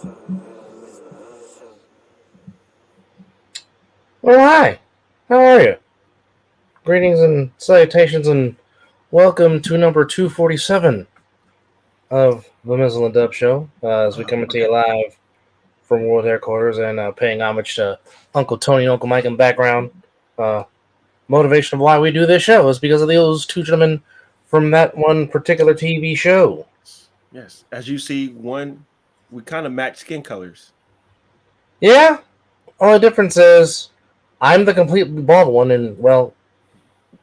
Oh, hi. How are you? Greetings and salutations and welcome to number 247 of the Mizzle and Dub Show as we come to you live from World Headquarters and paying homage to Uncle Tony and Uncle Mike in the background. Motivation of why we do this show is because of those two gentlemen from that one particular TV show. Yes. As you see, we kind of match skin colors. Yeah, only difference is I'm the completely bald one and, well,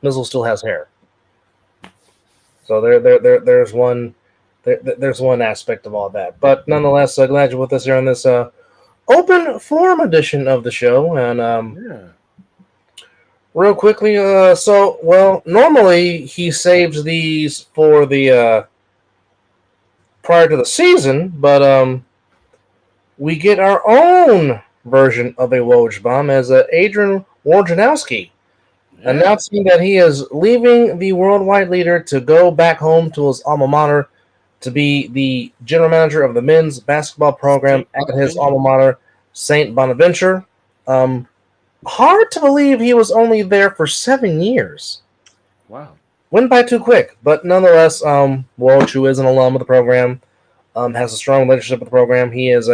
Mizzle still has hair. So there's one aspect of all that. But nonetheless, glad you're with us here on this open forum edition of the show. And real quickly, normally he saves these for the prior to the season, but we get our own version of a Woj bomb as Adrian Wojnarowski announcing that he is leaving the worldwide leader to go back home to his alma mater to be the general manager of the men's basketball program at his alma mater, St. Bonaventure. Hard to believe he was only there for 7 years. Wow. Went by too quick, but nonetheless, Woj, who is an alum of the program, has a strong relationship with the program. He is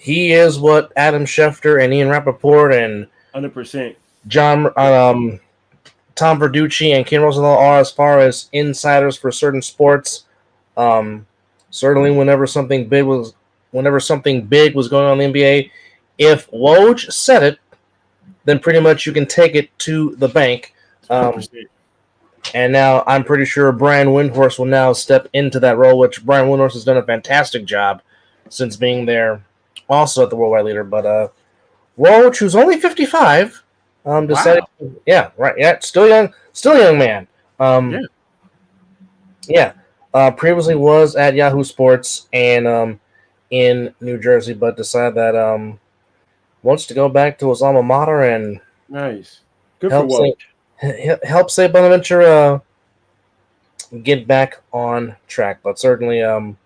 he is what Adam Schefter and Ian Rappaport and 100%. Tom Verducci and Ken Rosenthal are as far as insiders for certain sports. Certainly, whenever something big was going on in the NBA, if Woj said it, then pretty much you can take it to the bank. And now I'm pretty sure Brian Windhorst will now step into that role, which Brian Windhorst has done a fantastic job since being there also at the worldwide leader. But Woj, who's only 55, decided still young man. Previously was at Yahoo Sports and in New Jersey, but decided that wants to go back to his alma mater and nice. Good for Woj. Help St. Bonaventure get back on track, but certainly one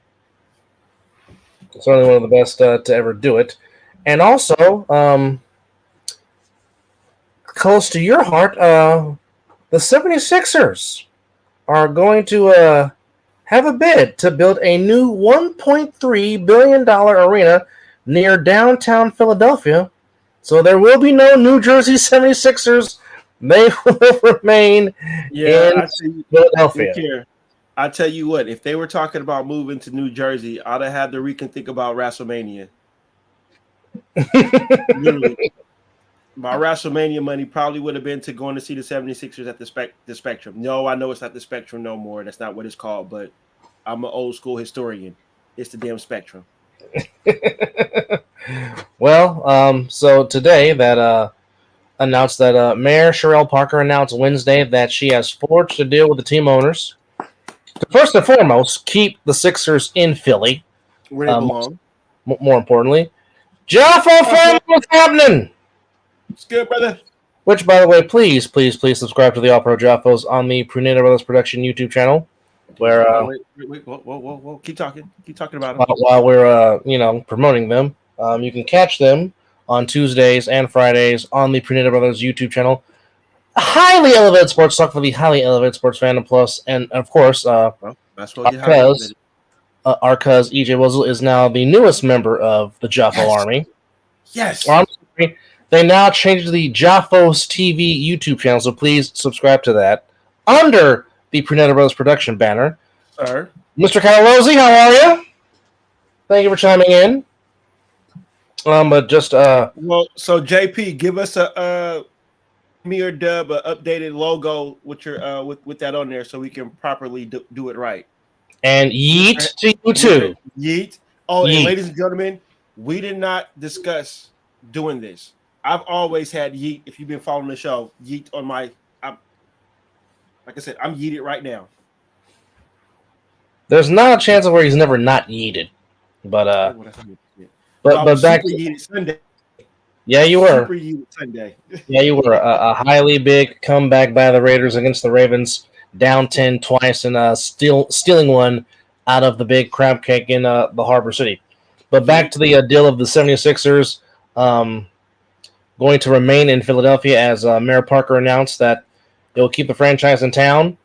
of the best to ever do it. And also, close to your heart, the 76ers are going to have a bid to build a new $1.3 billion arena near downtown Philadelphia. So there will be no New Jersey 76ers. They will remain in Philadelphia. I tell you what, if they were talking about moving to New Jersey, I'd have had to think about WrestleMania. Literally. My WrestleMania money probably would have been to going to see the 76ers at the Spectrum. No, I know it's not the Spectrum no more. That's not what it's called, but I'm an old school historian. It's the damn Spectrum. Well, so today that announced that Mayor Sherelle Parker announced Wednesday that she has forged a deal with the team owners to first and foremost keep the Sixers in Philly. Where they belong. More importantly, Jaffo family, what's happening? It's good, brother. Which, by the way, please subscribe to the All Pro Jaffos on the Pruneda Brothers Production YouTube channel. Where wait, whoa, keep talking about them while we're promoting them. You can catch them on Tuesdays and Fridays on the Pruneda Brothers YouTube channel. Highly elevated sports talk for the highly elevated sports fandom plus, and of course, our cuz EJ Mizzle is now the newest member of the Jaffo Army. Yes. They now changed the Jaffos TV YouTube channel, so please subscribe to that under the Pruneda Brothers production banner. Sir. Mr. Catalozzi, how are you? Thank you for chiming in. But just so JP, give us a Mirror Dub updated logo with your with that on there so we can properly do it right. And yeet to you too. Yeet. Oh, yeet. And ladies and gentlemen, we did not discuss doing this. I've always had yeet. If you've been following the show, yeet on my. Like I said, I'm yeeted right now. There's not a chance of where he's never not yeeted, but back yeeted Sunday. Yeah, you were. Super yeeted Sunday. Yeah, you were a highly big comeback by the Raiders against the Ravens, down 10 twice and stealing one out of the big crab cake in the Harbor City. But back to the deal of the 76ers going to remain in Philadelphia, as Mayor Parker announced that they will keep the franchise in town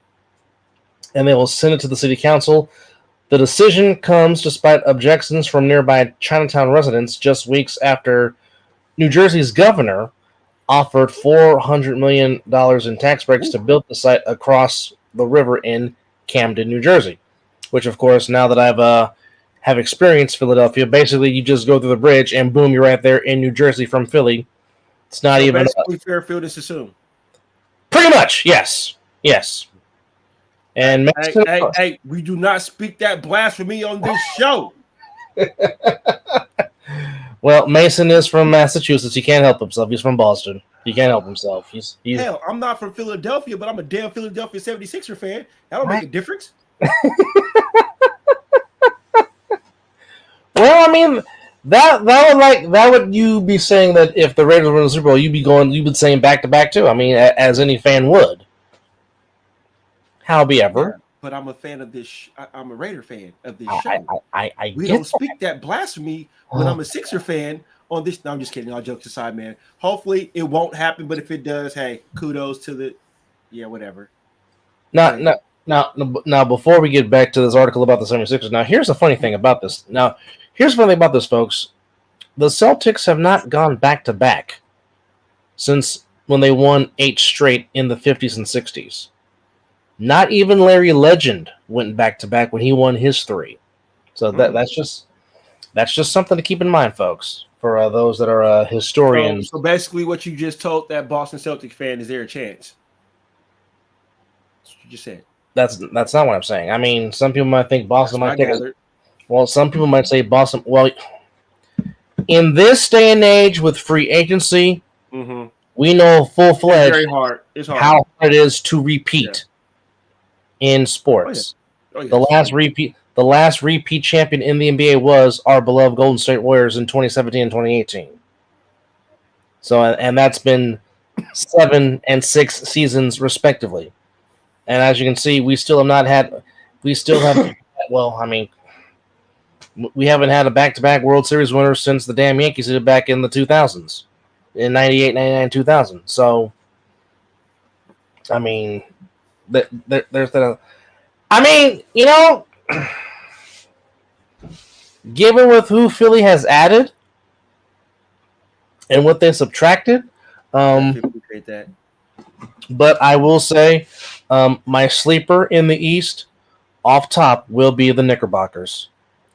and they will send it to the city council. The decision comes despite objections from nearby Chinatown residents just weeks after New Jersey's governor offered $400 million in tax breaks to build the site across the river in Camden, New Jersey. Which, of course, now that I've have experienced Philadelphia, basically you just go through the bridge and boom, you're right there in New Jersey from Philly. It's not even basically Fairfield is assumed. Pretty much, yes. And hey, we do not speak that blasphemy on this show. Well, Mason is from Massachusetts. He can't help himself. He's from Boston. He can't help himself. He's Hell, I'm not from Philadelphia, but I'm a damn Philadelphia 76er fan. That don't make a difference. Well, I mean, that would you be saying that if the Raiders were in the Super Bowl, you'd be saying back to back too. I mean, as any fan would. However, yeah, but I'm a fan of this. I'm a Raider fan of this show. We don't speak that blasphemy when I'm a Sixer fan on this. No, I'm just kidding. All jokes aside, man. Hopefully, it won't happen. But if it does, hey, kudos to the. Yeah, whatever. Now, before we get back to this article about the 76ers, now here's the funny thing about this. Here's the funny thing about this, folks. The Celtics have not gone back-to-back since when they won 8 straight in the 50s and 60s. Not even Larry Legend went back-to-back when he won his 3. So that's just something to keep in mind, folks, for those that are historians. So basically what you just told that Boston Celtics fan is there a chance? That's what you just said. That's not what I'm saying. I mean, some people might think Boston might take it. Well, some people might say Boston. Well, in this day and age with free agency, we know full-fledged very hard. It's hard. How hard it is to repeat in sports. The last repeat champion in the NBA was our beloved Golden State Warriors in 2017 and 2018. So, and that's been 7 and 6 seasons respectively. And as you can see, we still have. Well, I mean, we haven't had a back-to-back World Series winner since the damn Yankees did it back in the 2000s, in 98, 99, 2000. So, I mean, there's that. I mean, given with who Philly has added and what they subtracted, but I will say, my sleeper in the East, off top, will be the Knickerbockers.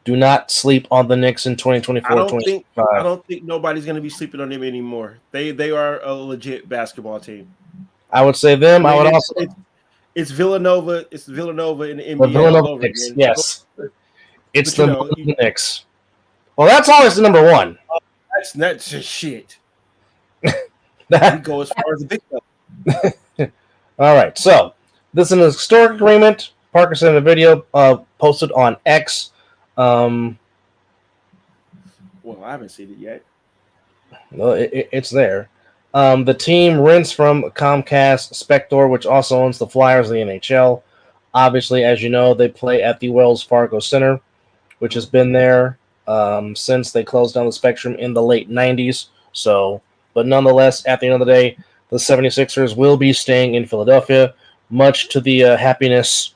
Do not sleep on the Knicks in 2024-2025. I don't think nobody's going to be sleeping on them anymore. They are a legit basketball team. I would say them. I would also. It's Villanova. It's Villanova in the NBA. The Villanova Knicks, yes. It's the Knicks. Well, that's always the number one. That's just shit. We go as far as the big stuff. All right. So this is an historic agreement. Parker sent a video posted on X. Well, I haven't seen it yet. Well, it's there. The team rents from Comcast Spector, which also owns the Flyers of the NHL. Obviously, as you know, they play at the Wells Fargo Center, which has been there since they closed down the Spectrum in the late 90s. So, but nonetheless, at the end of the day, the 76ers will be staying in Philadelphia, much to the happiness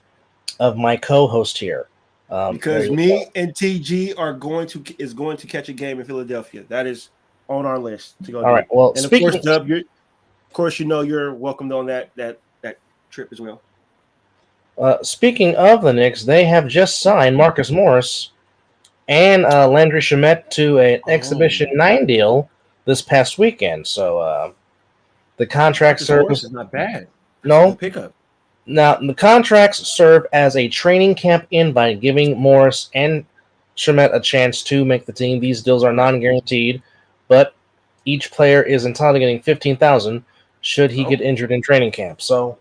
of my co-host here. Because me and TG is going to catch a game in Philadelphia. That is on our list to go. All right. Well, and of course, Dub, you're welcomed on that trip as well. Speaking of the Knicks, they have just signed Marcus Morris and Landry Shamet to an Exhibition 9 deal this past weekend. So the contract serves is not bad. No pickup. Now, the contracts serve as a training camp invite, giving Morris and Shamet a chance to make the team. These deals are non-guaranteed, but each player is entitled to getting $15,000 should he get injured in training camp. So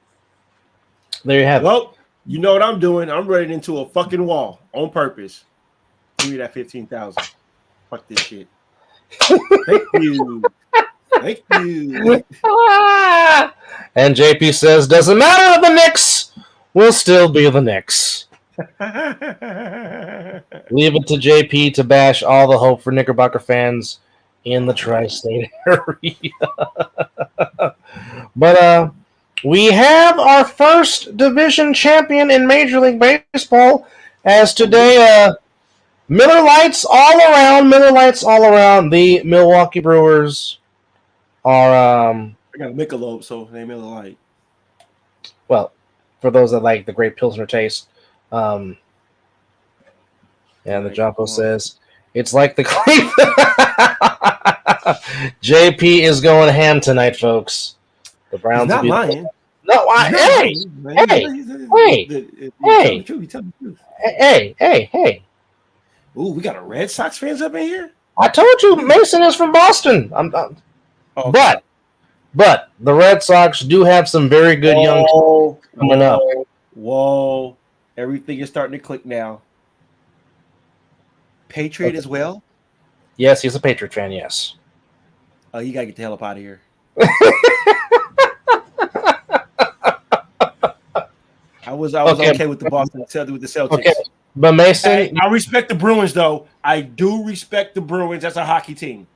there you have it. Well, you know what I'm doing? I'm running into a fucking wall on purpose. Give me that $15,000. Fuck this shit. Thank you. Thank you. And JP says, doesn't matter if the Knicks will still be the Knicks. Leave it to JP to bash all the hope for Knickerbocker fans in the tri-state area. But we have our first division champion in Major League Baseball as today Miller Lights all around. Miller Lights all around. The Milwaukee Brewers are I got a Michelob, so they Miller Lite. Well, for those that like the great Pilsner taste. And the Jumpo says it's like the cream. JP is going ham tonight, folks. The Browns He's not lying. No, hey. Ooh, we got a Red Sox fans up in here. I told you Mason is from Boston. Okay. But the Red Sox do have some very good young coming up. Whoa. Everything is starting to click now. Patriot as well? Yes, he's a Patriot fan, yes. Oh, you got to get the hell up out of here. I was okay with the Boston with the Celtics. Okay. But Mason, I respect the Bruins, though. I do respect the Bruins. That's a hockey team.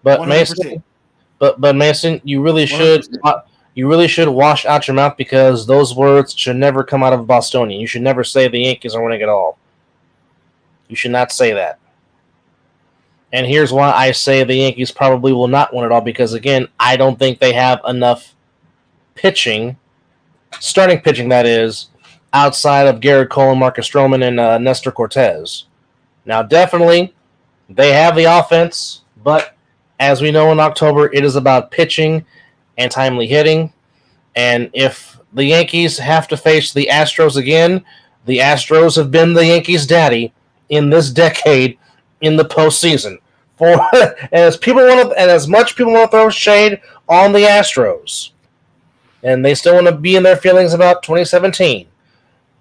But 100%. Mason, but Mason, you really should 100%. Wash out your mouth because those words should never come out of a Bostonian. You should never say the Yankees are winning it all. You should not say that. And here's why I say the Yankees probably will not win it all because, again, I don't think they have enough pitching, starting pitching, that is, outside of Garrett Cole and Marcus Stroman and Nestor Cortez. Now, definitely, they have the offense, but as we know in October, it is about pitching and timely hitting. And if the Yankees have to face the Astros again, the Astros have been the Yankees' daddy in this decade in the postseason. And as much people want to throw shade on the Astros, and they still want to be in their feelings about 2017,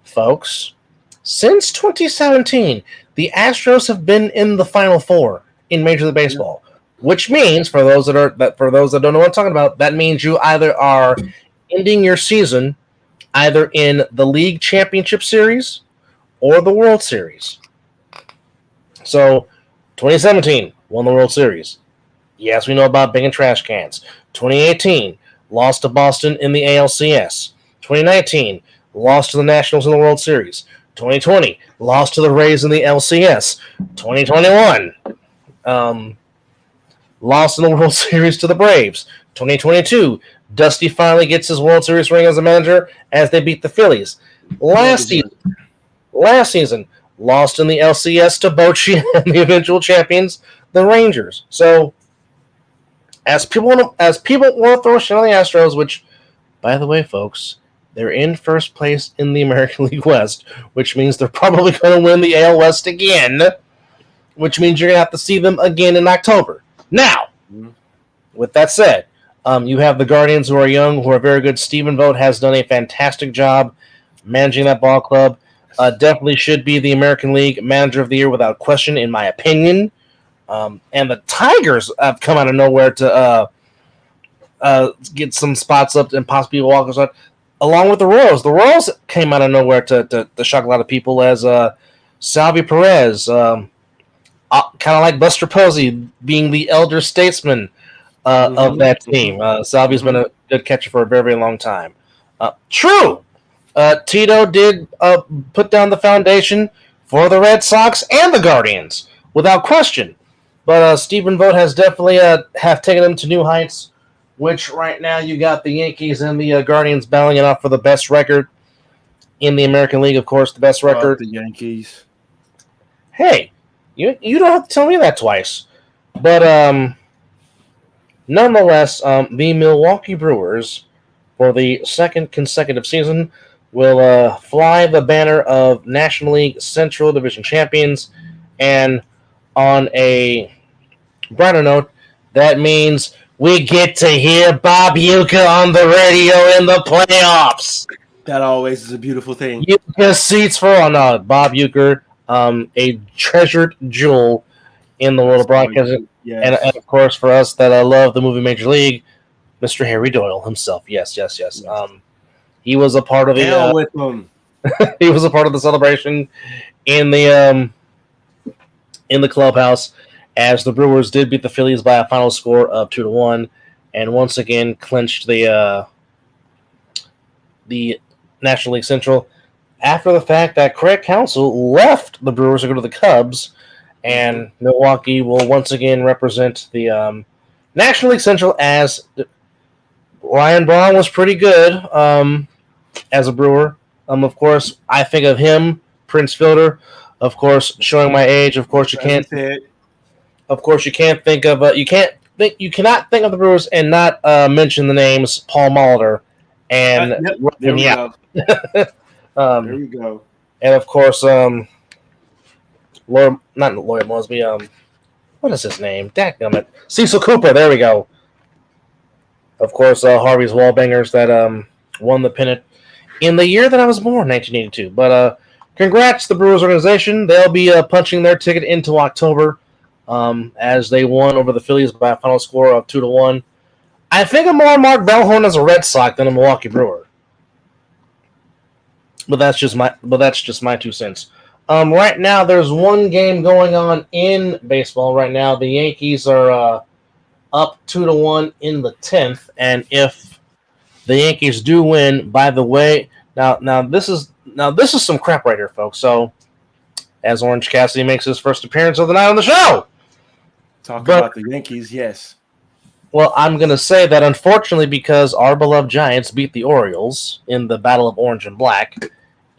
folks. Since 2017, the Astros have been in the Final Four in Major League Baseball, which means for those that don't know what I'm talking about, that means you either are ending your season either in the League Championship Series or the World Series. So, 2017 won the World Series. Yes, we know about big and trash cans. 2018 lost to Boston in the ALCS. 2019 lost to the Nationals in the World Series. 2020 lost to the Rays in the LCS. 2021 lost in the World Series to the Braves. 2022 Dusty finally gets his World Series ring as a manager as they beat the Phillies. Last season lost in the LCS to Bochy and the eventual champions, the Rangers. So, as people want to throw shit on the Astros, which, by the way, folks, they're in first place in the American League West, which means they're probably going to win the AL West again, which means you're going to have to see them again in October. Now, with that said, you have the Guardians who are young, who are very good. Stephen Vogt has done a fantastic job managing that ball club. Definitely should be the American League Manager of the Year without question, in my opinion. And the Tigers have come out of nowhere to get some spots up and possibly walk us up, along with the Royals. The Royals came out of nowhere to shock a lot of people as Salvi Perez, kind of like Buster Posey, being the elder statesman of that team. Salvi's been a good catcher for a very, very long time. True. Tito did put down the foundation for the Red Sox and the Guardians, without question. But Stephen Vogt has definitely have taken them to new heights, which right now you got the Yankees and the Guardians battling it out for the best record in the American League, of course, the best record. The Yankees. Hey, you don't have to tell me that twice. But nonetheless, the Milwaukee Brewers, for the second consecutive season, will fly the banner of National League Central Division champions. And on a brighter note, that means we get to hear Bob Uecker on the radio in the playoffs. That always is a beautiful thing. Uecker seats for all. No, Bob Uecker, a treasured jewel in the world of broadcasting. Yes. And of course, for us that love the movie Major League, Mr. Harry Doyle himself. Yes. He was a part of Hell with him. He was a part of the celebration in the clubhouse, as the Brewers did beat the Phillies by a final score of 2-1, and once again clinched the National League Central. After the fact that Craig Counsell left the Brewers to go to the Cubs, and Milwaukee will once again represent the National League Central, as Ryan Braun was pretty good as a Brewer. Of course, I think of him, Prince Fielder. Of course, showing my age. Of course, you can't. Of course, you can't think of you cannot think of the Brewers and not mention the names Paul Molitor and there we go. There we go. And of course, not Lloyd Mosby. What is his name? Dadgummit. Cecil Cooper. There we go. Of course, Harvey's Wallbangers that won the pennant in the year that I was born, 1982. But congrats to the Brewers organization. They'll be punching their ticket into October as they won over the Phillies by a final score of 2-1. I think I'm more Mark Bellhorn as a Red Sox than a Milwaukee Brewer. But that's just my 2 cents. Right now, there's one game going on in baseball. Right now, the Yankees are up 2-1 in the 10th, and if the Yankees do win, by the way, now this is some crap right here, folks. So, as Orange Cassidy makes his first appearance of the night on the show, about the Yankees, yes. Well, I'm going to say that unfortunately, because our beloved Giants beat the Orioles in the Battle of Orange and Black,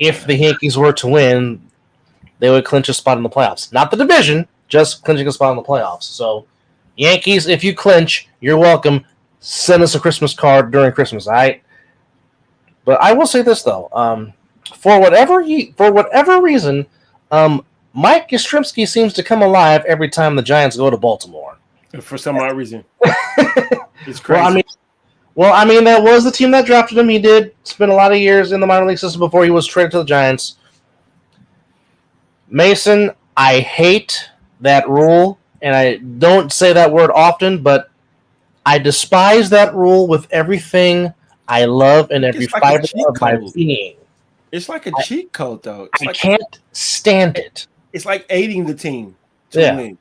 if the Yankees were to win, they would clinch a spot in the playoffs. Not the division, just clinching a spot in the playoffs. So, Yankees, if you clinch, you're welcome. Send us a Christmas card during Christmas, all right? But I will say this, though. For whatever reason, Mike Yastrzemski seems to come alive every time the Giants go to Baltimore. For some odd reason. It's crazy. Well, that was the team that drafted him. He did spend a lot of years in the minor league system before he was traded to the Giants. Mason, I hate that rule, and I don't say that word often, but I despise that rule with everything I love and every fiber of my being. It's like a cheat code, though. I can't stand it. It's like aiding the team to win.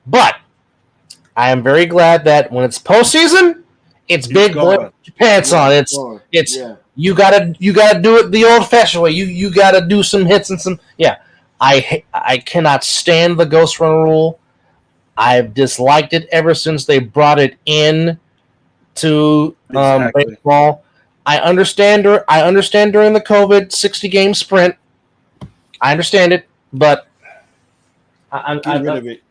But I am very glad that when it's postseason, it's big boy, put your pants on. It's you gotta do it the old-fashioned way. You gotta do some hits and some I cannot stand the ghost run rule. I've disliked it ever since they brought it in to baseball. I understand during the COVID 60-game sprint. I understand it, but I'm rid of it.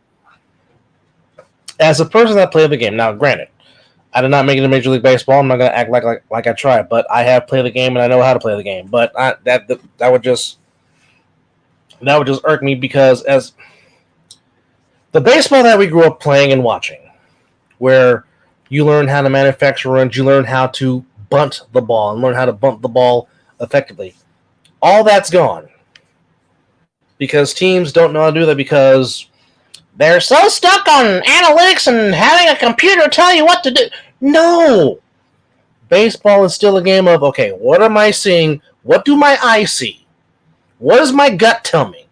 As a person that played the game, now granted, I did not make it to Major League Baseball. I'm not going to act like I tried, but I have played the game and I know how to play the game. But that would just irk me, because as the baseball that we grew up playing and watching, where you learn how to manufacture runs, you learn how to bunt the ball and learn how to bump the ball effectively. All that's gone because teams don't know how to do that because they're so stuck on analytics and having a computer tell you what to do. No. Baseball is still a game of, okay, what am I seeing? What do my eyes see? What does my gut tell me?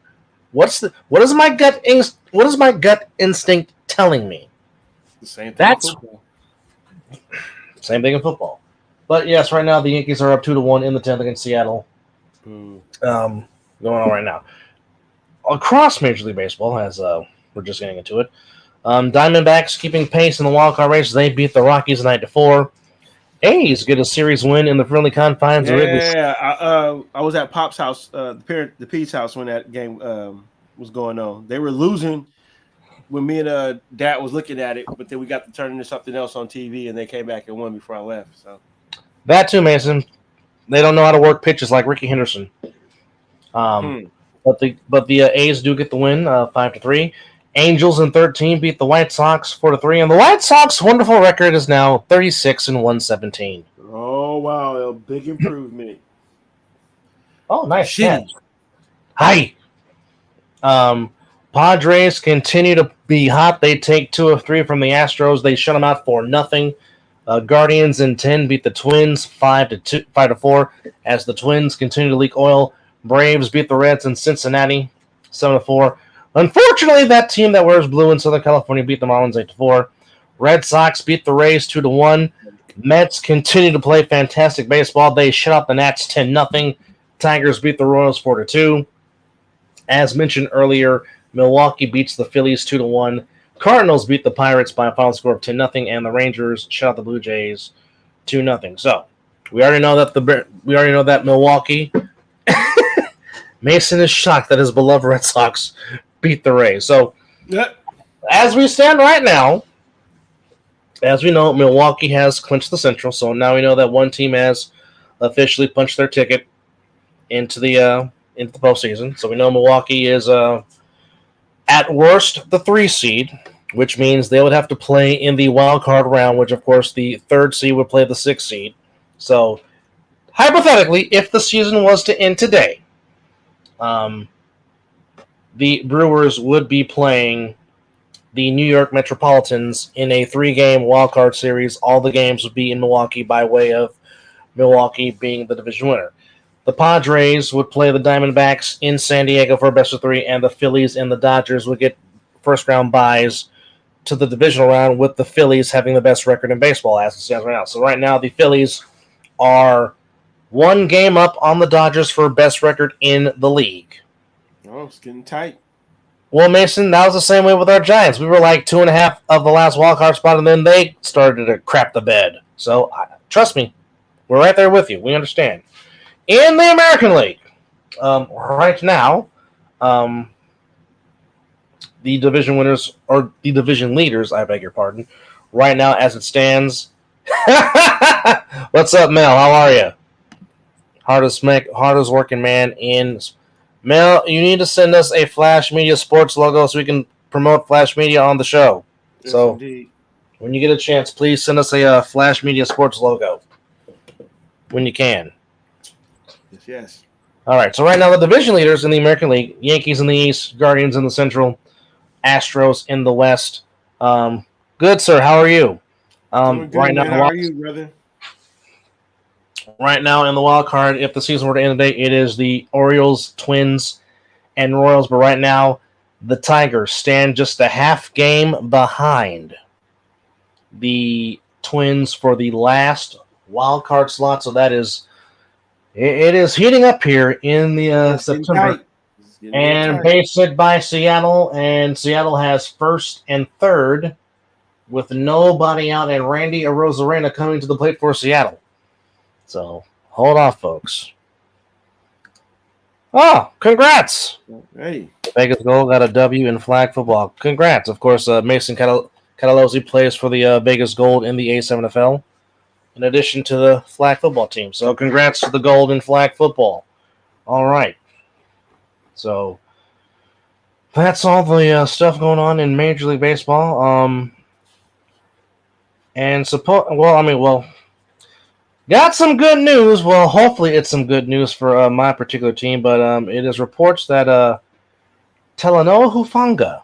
What is my gut instinct telling me? The same thing in football. Same thing in football. But yes, right now the Yankees are up 2-1 in the 10th against Seattle. Going on right now. Across Major League Baseball, as we're just getting into it, Diamondbacks keeping pace in the wildcard race. They beat the Rockies 9-4. A's get a series win in the friendly confines of Wrigley. Yeah, I was at Pop's house, the Pete's house, when that game was going on. They were losing when me and Dad was looking at it, but then we got to turn into something else on TV, and they came back and won before I left. So that too, Mason. They don't know how to work pitches like Ricky Henderson. But the A's do get the win, 5-3. Angels in 13 beat the White Sox 4-3, and the White Sox' wonderful record is now 36-117. Oh wow, a big improvement. Oh, nice. Hi. Padres continue to be hot. They take 2 of 3 from the Astros. They shut them out for nothing. Guardians in 10 beat the Twins 5-4 as the Twins continue to leak oil. Braves beat the Reds in Cincinnati 7-4. Unfortunately, that team that wears blue in Southern California beat the Marlins 8-4. Red Sox beat the Rays 2-1. Mets continue to play fantastic baseball. They shut out the Nats 10-0. Tigers beat the Royals 4-2. As mentioned earlier, Milwaukee beats the Phillies 2-1. Cardinals beat the Pirates by a final score of 10-0, and the Rangers shut out the Blue Jays 2-0. So we already know that Milwaukee. Mason is shocked that his beloved Red Sox beat the Rays. So as we stand right now, as we know, Milwaukee has clinched the Central. So now we know that one team has officially punched their ticket into the postseason. So we know Milwaukee is at worst the 3 seed, which means they would have to play in the wild card round, which of course the 3rd seed would play the 6th seed. So hypothetically, if the season was to end today, the Brewers would be playing the New York Metropolitans in a 3-game wildcard series. All the games would be in Milwaukee by way of Milwaukee being the division winner. The Padres would play the Diamondbacks in San Diego for a best of 3, and the Phillies and the Dodgers would get first-round byes to the divisional round, with the Phillies having the best record in baseball as it stands right now. So right now, the Phillies are 1 game up on the Dodgers for best record in the league. Oh, it's getting tight. Well, Mason, that was the same way with our Giants. We were like 2.5 of the last wildcard spot, and then they started to crap the bed. So, trust me, we're right there with you. We understand. In the American League, right now, the division winners, or the division leaders, I beg your pardon, right now as it stands. What's up, Mel? How are you? Hardest working man in... Mel, you need to send us a Flash Media Sports logo so we can promote Flash Media on the show. Yes, so, indeed. When you get a chance, please send us a Flash Media Sports logo when you can. Yes. All right, so right now the division leaders in the American League, Yankees in the East, Guardians in the Central, Astros in the West. Good, sir. How are you? Doing good, right now, how are you, brother? Right now in the wild card, if the season were to end today, it is the Orioles, Twins, and Royals. But right now, the Tigers stand just a half game behind the Twins for the last wild card slot. So that is, it is heating up here in the September. And paced by Seattle, and Seattle has 1st and 3rd with nobody out, and Randy Arozarena coming to the plate for Seattle. So, hold off, folks. Oh, congrats! Hey. Vegas Gold got a W in flag football. Congrats. Of course, Mason Catalozzi plays for the Vegas Gold in the A7FL, in addition to the flag football team. So, congrats to the Gold in flag football. All right. So, that's all the stuff going on in Major League Baseball. Got some good news. Well, hopefully it's some good news for my particular team, but it is reports that Talanoa Hufanga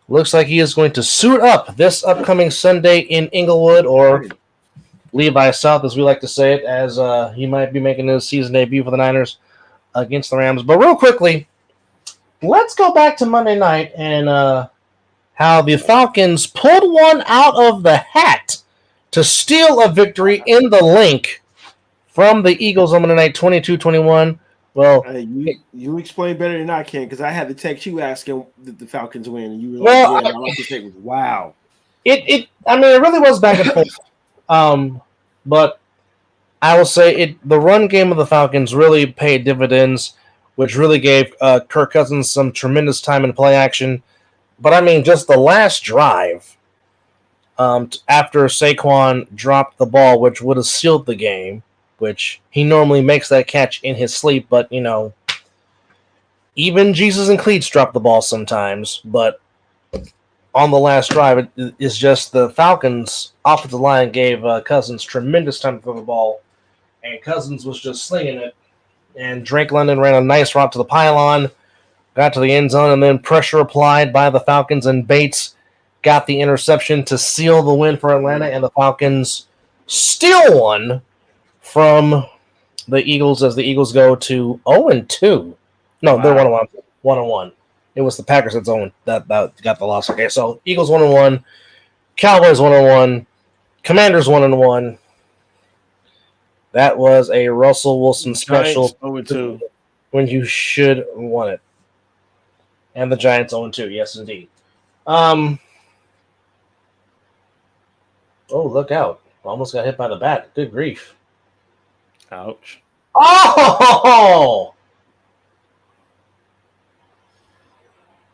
looks like he is going to suit up this upcoming Sunday in Inglewood, or Levi South, as we like to say it, as he might be making his season debut for the Niners against the Rams. But real quickly, let's go back to Monday night and how the Falcons pulled one out of the hat to steal a victory in the link from the Eagles on Monday night, 22-21. Well, you explain better than I can, because I had to text you asking did the Falcons win, and you were like, "Yeah." My mistake was wow. It really was back and forth. But I will say the run game of the Falcons really paid dividends, which really gave Kirk Cousins some tremendous time in play action. But I mean, just the last drive. After Saquon dropped the ball, which would have sealed the game, which he normally makes that catch in his sleep, but, even Jesus and Cleats drop the ball sometimes, but on the last drive, it's just the Falcons' offensive line gave Cousins tremendous time to throw the ball, and Cousins was just slinging it, and Drake London ran a nice route to the pylon, got to the end zone, and then pressure applied by the Falcons, and Bates got the interception to seal the win for Atlanta, and the Falcons still won from the Eagles as the Eagles go to 0-2. No, they're 1-1. 1-1. It was the Packers that's 0 that got the loss. Okay, so Eagles 1-1, Cowboys 1-1, Commanders 1-1. That was a Russell Wilson special 0-2. when you should have won it. And the Giants 0-2, yes indeed. Oh, look out. Almost got hit by the bat. Good grief. Ouch. Oh!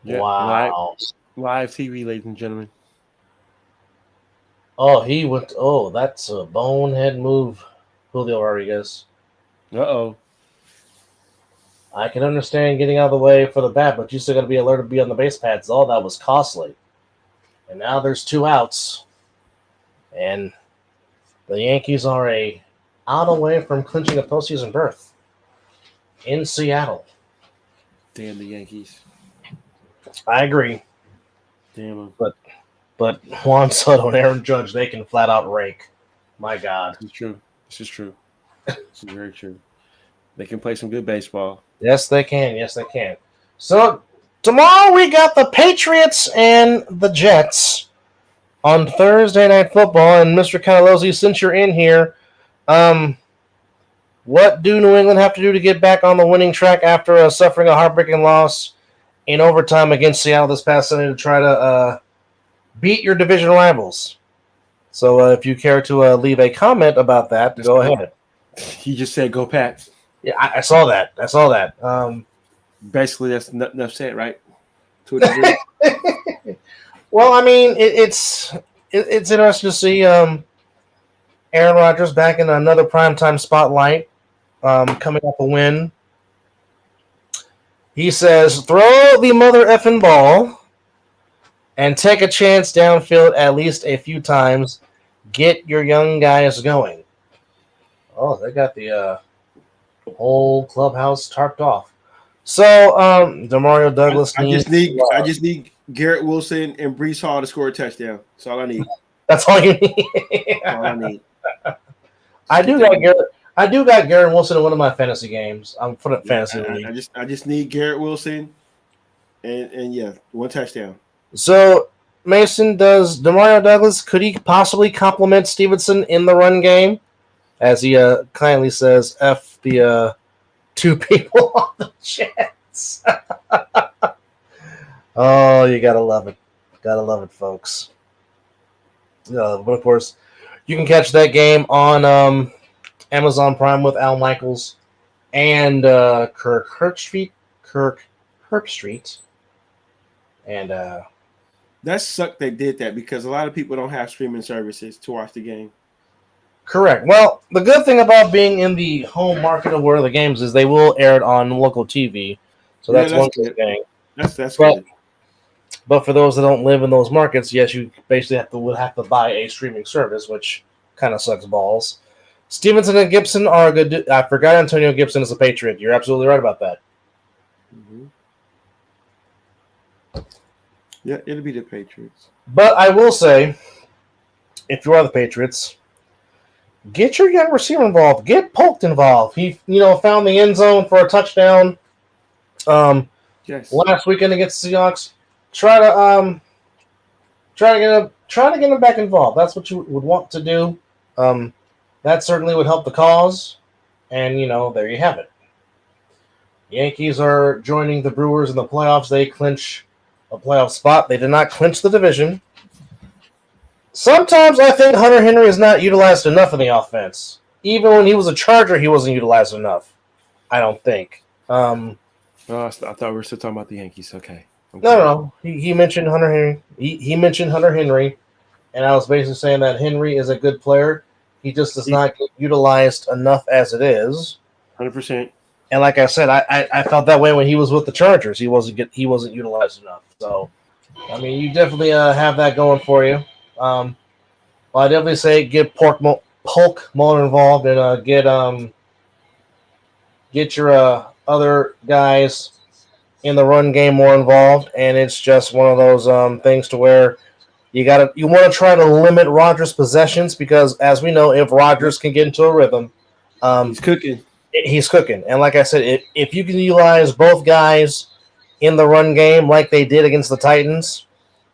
Yeah, wow. Live TV, ladies and gentlemen. Oh, he went. Oh, that's a bonehead move, Julio Rodriguez. Uh-oh. I can understand getting out of the way for the bat, but you still got to be alert to be on the base pads. All that was costly. And now there's 2 outs. And the Yankees are out away from clinching a postseason berth in Seattle. Damn the Yankees. I agree. Damn them. But Juan Soto and Aaron Judge, they can flat out rake. My God. This is true. This is very true. They can play some good baseball. Yes, they can. Yes, they can. So tomorrow we got the Patriots and the Jets on Thursday Night Football. And Mr. Canalozzi, since you're in here, what do New England have to do to get back on the winning track after suffering a heartbreaking loss in overtime against Seattle this past Sunday to try to beat your division rivals? So if you care to leave a comment about that, go ahead. He just said, "Go Pats." Yeah, I saw that. Basically, that's enough said, right? To a degree. Well, I mean, it's interesting to see Aaron Rodgers back in another primetime spotlight, coming off a win. He says, "Throw the mother effing ball and take a chance downfield at least a few times. Get your young guys going." Oh, they got the whole clubhouse tarped off. So, Demario Douglas I just need Garrett Wilson and Breece Hall to score a touchdown. That's all I need. That's all you need. That's all I need. I do got Garrett Wilson in one of my fantasy games. I'm for the fantasy league. I just need Garrett Wilson and one touchdown. So, Mason, does Demario Douglas, could he possibly complement Stevenson in the run game? As he kindly says, F the 2 people on the Jets. Oh, you gotta love it. Gotta love it, folks. But of course, you can catch that game on Amazon Prime with Al Michaels and Kirk Herbstreit. And that sucked they did that because a lot of people don't have streaming services to watch the game. Correct. Well, the good thing about being in the home market of where the games is they will air it on local TV. So that's one good thing. That's good. But for those that don't live in those markets, yes, you basically would have to buy a streaming service, which kind of sucks balls. Stevenson and Gibson are good. I forgot Antonio Gibson is a Patriot. You're absolutely right about that. Mm-hmm. Yeah, it'll be the Patriots. But I will say, if you are the Patriots, get your young receiver involved. Get Polk involved. He, found the end zone for a touchdown. Last weekend against the Seahawks. Try to get him back involved. That's what you would want to do. That certainly would help the cause. And there you have it. Yankees are joining the Brewers in the playoffs. They clinch a playoff spot. They did not clinch the division. Sometimes I think Hunter Henry is not utilized enough in the offense. Even when he was a Charger, he wasn't utilized enough. I don't think. I thought we were still talking about the Yankees. Okay. No. He mentioned Hunter Henry. He mentioned Hunter Henry, and I was basically saying that Henry is a good player. He just does not get utilized enough as it is. 100%. And like I said, I felt that way when he was with the Chargers. He wasn't utilized enough. So, I mean, you definitely have that going for you. Well, I definitely say get Polk Mullen involved and get your other guys in the run game more involved. And it's just one of those things to where you want to try to limit Rodgers' possessions because, as we know, if Rodgers can get into a rhythm, he's cooking. He's cooking. And like I said, if you can utilize both guys in the run game like they did against the Titans,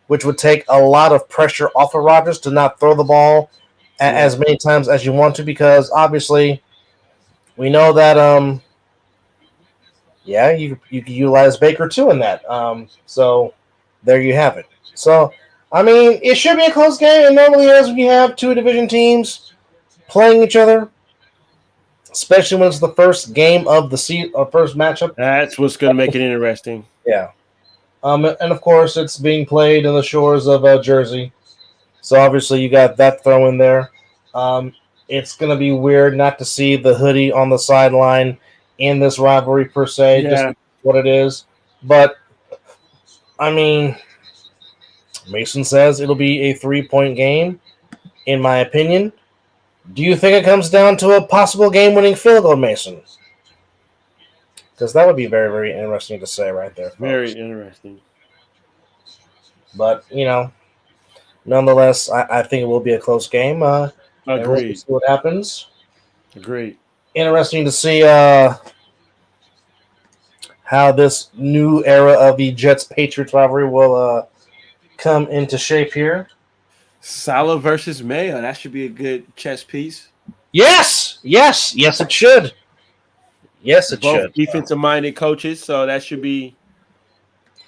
which would take a lot of pressure off of Rodgers to not throw the ball Yeah. as many times as you want to, because obviously we know that you can utilize Baker too in that. So there you have it. So I mean, it should be a close game. It normally is when you have two division teams playing each other, especially when it's the first game of the first matchup. That's what's going to make it interesting. Yeah. And of course, it's being played in the shores of Jersey, so obviously you got that throw in there. It's gonna be weird not to see the hoodie on the sideline in this rivalry per se, just Yeah. what it is. But I mean, Mason says it'll be a 3-point game, in my opinion. Do you think it comes down to a possible game-winning field goal, Mason? Because that would be very, very interesting to say right there, Very folks. interesting. But nonetheless, I think it will be a close game. And we'll Agreed. see what happens. Agreed. Interesting to see how this new era of the Jets Patriots rivalry will come into shape here. Salah versus Mayo. That should be a good chess piece. Yes, yes, yes, it should. Yes, it Both should. defensive minded coaches, so that should be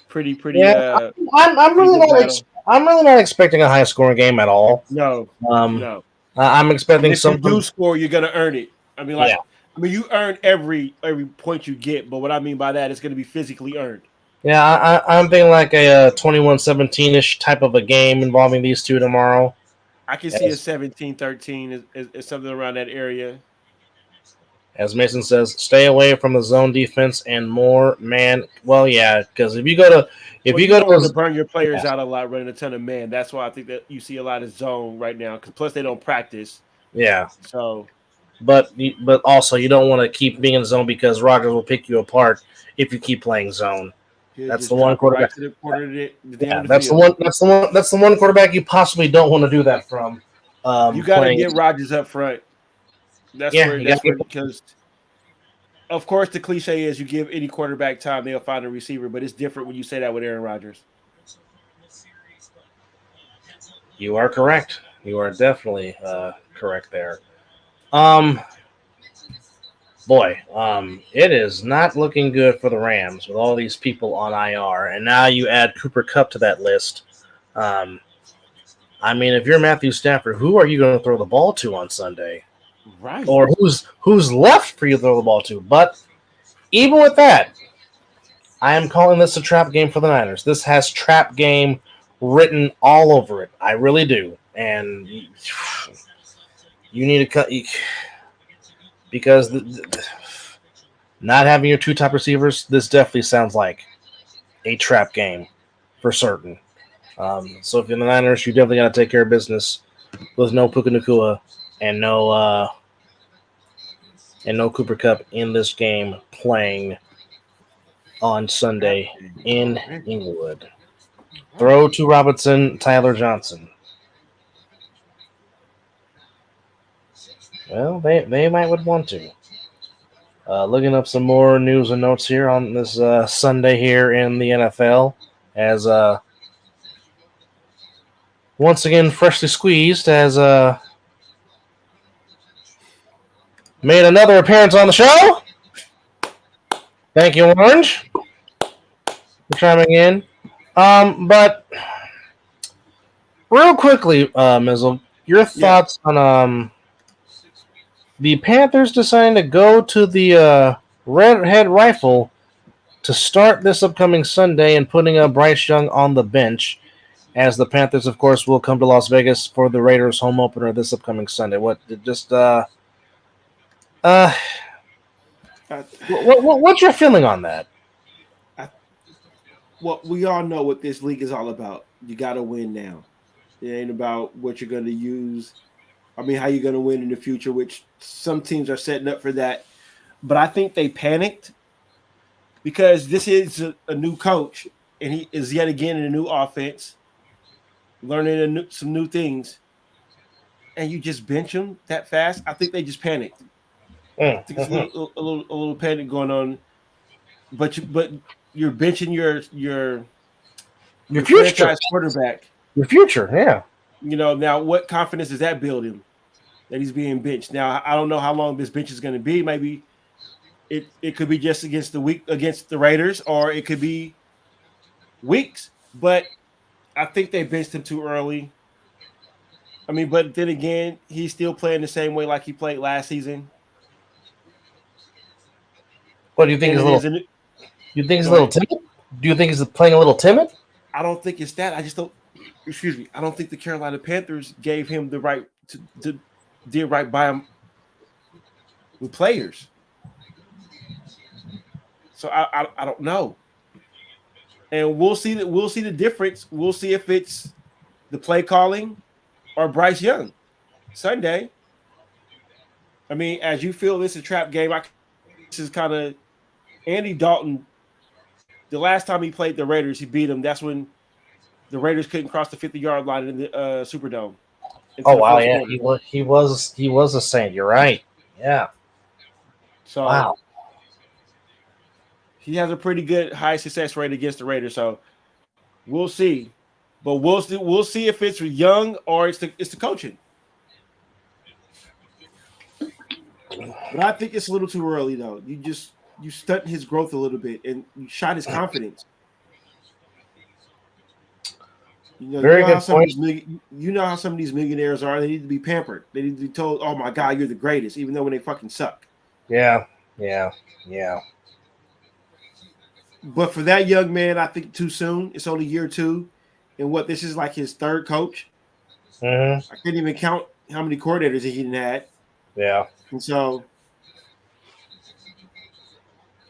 pretty Yeah, I'm pretty really good not. battle. I'm really not expecting a high scoring game at all. No, Um, no. I'm And expecting if you do someone. score, you're gonna earn it. Yeah, You earn every point you get, but what I mean by that is gonna be physically earned. yeah. I'm thinking like a 21-17 ish type of a game involving these two tomorrow. I can see a As 17-13 is something around that area. as Mason says, stay away from the zone defense and more man. Well, yeah, because if Well, you you go don't want to to burn your players yeah, out a lot running a ton of man. That's why I think that you see a lot of zone right now. Because plus they don't practice, yeah, so but also you don't want to keep being in zone because Rodgers will pick you apart if you keep playing zone. he'll That's the just one drop it quarterback. right to the corner of the Yeah, damn the field. that's the one quarterback you possibly don't want to do that from. You got to Playing. get Rodgers up front. Yeah, you got That's where because of course the cliche is you give any quarterback time, they'll find a receiver, but it's different when you say that with Aaron Rodgers. you are correct. You are definitely correct there. Um, it is not looking good for the Rams with all these people on IR, and now you add Cooper Cup to that list. Um, I mean, if you're Matthew Stafford, who are you going to throw the ball to on Sunday, Right. or who's left for you to throw the ball to? But even with that, I am calling this a trap game for the Niners. This has trap game written all over it. I really do, and you need to cut because not having your two top receivers, this definitely sounds like a trap game for certain. So if you're the Niners, you definitely got to take care of business with no Puka Nakua and no Cooper Cup in this game playing on Sunday in Inglewood. Throw to Robinson, Tyler Johnson. Well, they might would want to. Looking up some more news and notes here on this Sunday here in the NFL, as once again freshly squeezed has made another appearance on the show. Thank you, Orange, for chiming in. But real quickly, Mizzle, your Yeah. thoughts on the Panthers deciding to go to the Redhead Rifle to start this upcoming Sunday and putting Bryce Young on the bench, as the Panthers, of course, will come to Las Vegas for the Raiders home opener this upcoming Sunday. Uh, I, what's your feeling on that? I, well, we all know what this league is all about. You got to win now. It ain't about what you're going to use. How you're going to win in the future, which some teams are setting up for that. But I think they panicked because this is a new coach, and he is yet again in a new offense, learning some new things, and you just bench him that fast. I think they just panicked. I think it's a little panic going on. But you're benching Your your future. franchise quarterback. Your future. Yeah. Now what confidence does that build him that he's being benched? Now I don't know how long this bench is going to be. Maybe it could be just against the Raiders, or it could be weeks. But I think they benched him too early. I mean, but then again, he's still playing the same way like he played last season. What do you think And is a it little? is an You think he's a go little ahead. timid? Do you think he's playing a little timid? I don't think it's that. I just don't. Excuse me. I don't think the Carolina Panthers gave him the right to did right by him with players. So I don't know, and we'll see the difference. We'll see if it's the play calling or Bryce Young Sunday. I mean, as you feel this is a trap game, this is kind of Andy Dalton. The last time he played the Raiders, he beat them. That's when the Raiders couldn't cross the 50-yard line in the Superdome Oh into the wow, fourth yeah, quarter. he was a Saint. You're right. Yeah. So Wow. he has a pretty good high success rate against the Raiders. So we'll see, but we'll see if it's Young or it's the coaching. But I think it's a little too early though. You stunt his growth a little bit and you shot his confidence. You Very know how good point. some of these millionaires are. They need to be pampered. They need to be told, "Oh my God, you're the greatest," even though when they fucking suck. Yeah. Yeah. Yeah. But for that young man, I think too soon. It's only year two, and this is like his third coach. Hmm. I can't even count how many coordinators he didn't had, Yeah. and so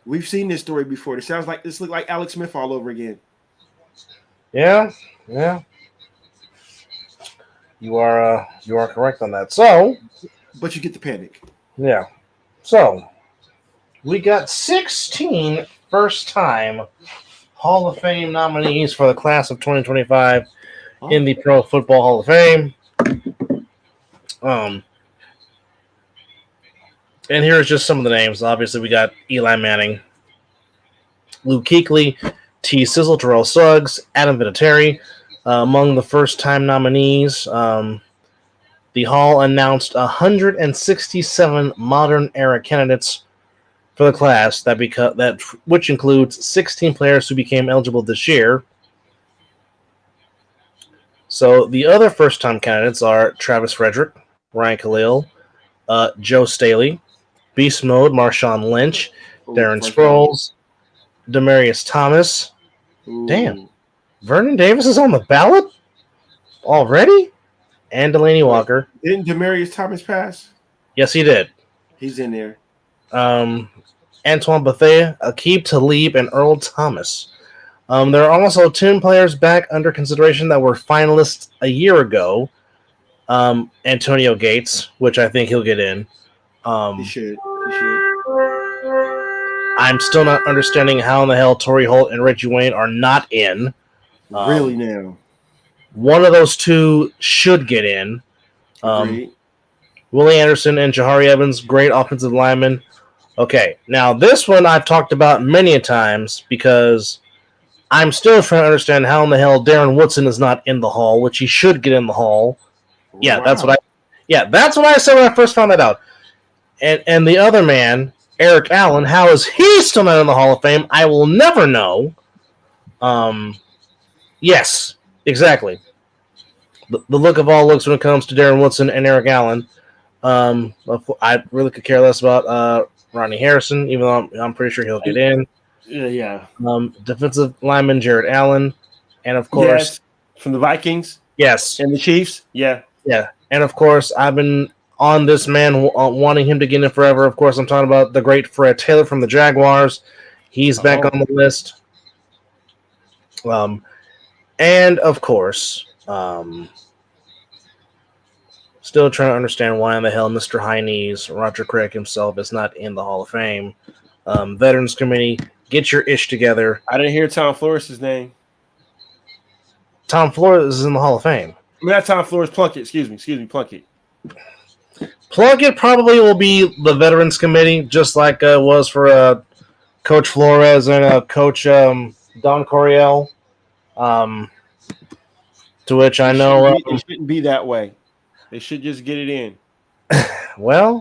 we've seen this story before. This looked like Alex Smith all over again. Yeah. Yeah. You are correct on that. So But you get the panic. yeah. So we got 16 first-time Hall of Fame nominees for the class of 2025 in the Pro Football Hall of Fame. And here's just some of the names. Obviously, we got Eli Manning, Luke Kuechly, T. Sizzle, Terrell Suggs, Adam Vinatieri. Among the first-time nominees, the Hall announced 167 modern-era candidates for the class which includes 16 players who became eligible this year. So the other first-time candidates are Travis Frederick, Ryan Khalil, Joe Staley, Beast Mode, Marshawn Lynch, Darren Sproles, Demarius Thomas. Damn, Vernon Davis is on the ballot already? And Delaney Walker. Didn't Demarius Thomas pass? Yes, he did. He's in there. Antoine Bethea, Aqib Talib, and Earl Thomas. There are also 10 players back under consideration that were finalists a year ago. Antonio Gates, which I think he'll get in. He should. I'm still not understanding how in the hell Torrey Holt and Reggie Wayne are not in. Really now. One of those two should get in. Willie Anderson and Jahari Evans, great offensive linemen. Okay, now this one I've talked about many a times because I'm still trying to understand how in the hell Darren Woodson is not in the Hall, which he should get in the Hall. Yeah, wow. That's what I said when I first found that out. And the other man, Eric Allen, how is he still not in the Hall of Fame? I will never know. Yes, exactly. The look of all looks when it comes to Darren Woodson and Eric Allen. I really could care less about Ronnie Harrison, even though I'm pretty sure he'll get in. Yeah. Defensive lineman Jared Allen, and of course from the Vikings. Yes, and the Chiefs. Yeah, and of course I've been on this man wanting him to get in forever. Of course, I'm talking about the great Fred Taylor from the Jaguars. He's back on the list. And of course, still trying to understand why in the hell Mr. High Knees, Roger Craig himself, is not in the Hall of Fame. Veterans Committee, get your ish together. I didn't hear Tom Flores' name. Tom Flores is in the Hall of Fame. I mean, not Tom Flores, Plunkett. Excuse me, Plunkett. Plunkett probably will be the Veterans Committee, just like it was for Coach Flores and Coach Don Coryell. To which I know. It shouldn't be that way. They should just get it in. Well,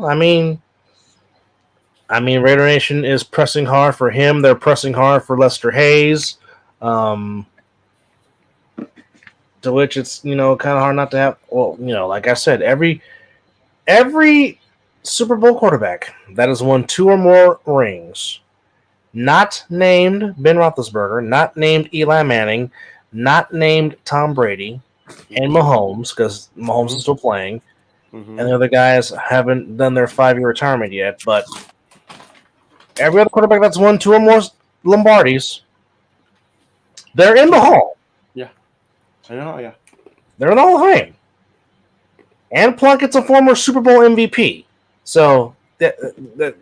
Raider Nation is pressing hard for him. They're pressing hard for Lester Hayes. To which it's kind of hard not to have. Well, like I said, every Super Bowl quarterback that has won 2 or more rings, not named Ben Roethlisberger, not named Eli Manning, not named Tom Brady, and Mahomes, because Mahomes is still playing, and the other guys haven't done their 5-year retirement yet. But every other quarterback that's won 2 or more Lombardis, they're in the Hall. Yeah, I know. Yeah, they're in the Hall of Fame. And Plunkett's a former Super Bowl MVP. So, again,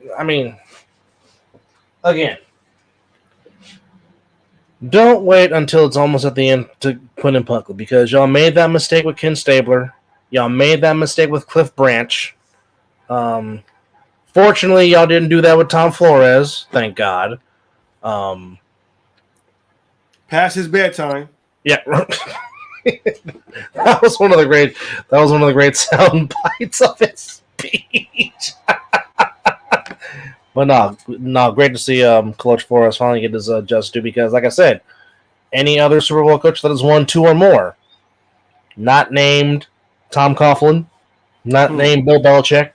don't wait until it's almost at the end to put in Plunkett, because y'all made that mistake with Ken Stabler. Y'all made that mistake with Cliff Branch. Fortunately, y'all didn't do that with Tom Flores. Thank God. Past his bedtime. Yeah. That was one of the great sound bites of his speech. But no, great to see Coach Flores finally get his just due, because, like I said, any other Super Bowl coach that has won 2 or more, not named Tom Coughlin, not named Bill Belichick,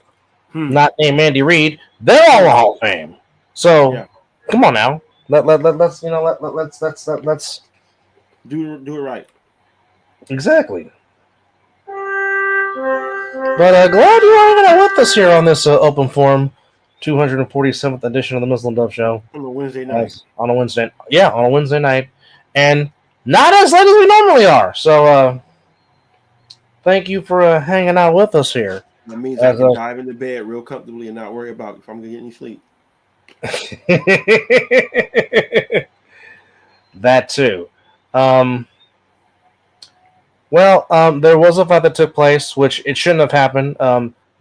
not named Andy Reid, they're all in the Hall of Fame. So, Come on now, let's do it right. Exactly. But glad you are even with us here on this open forum 247th edition of the Mizzle and Dove Show. On a Wednesday night. On a Wednesday night. And not as late as we normally are. So, thank you for hanging out with us here. That means I can dive into bed real comfortably and not worry about if I'm going to get any sleep. That too. There was a fight that took place, which it shouldn't have happened.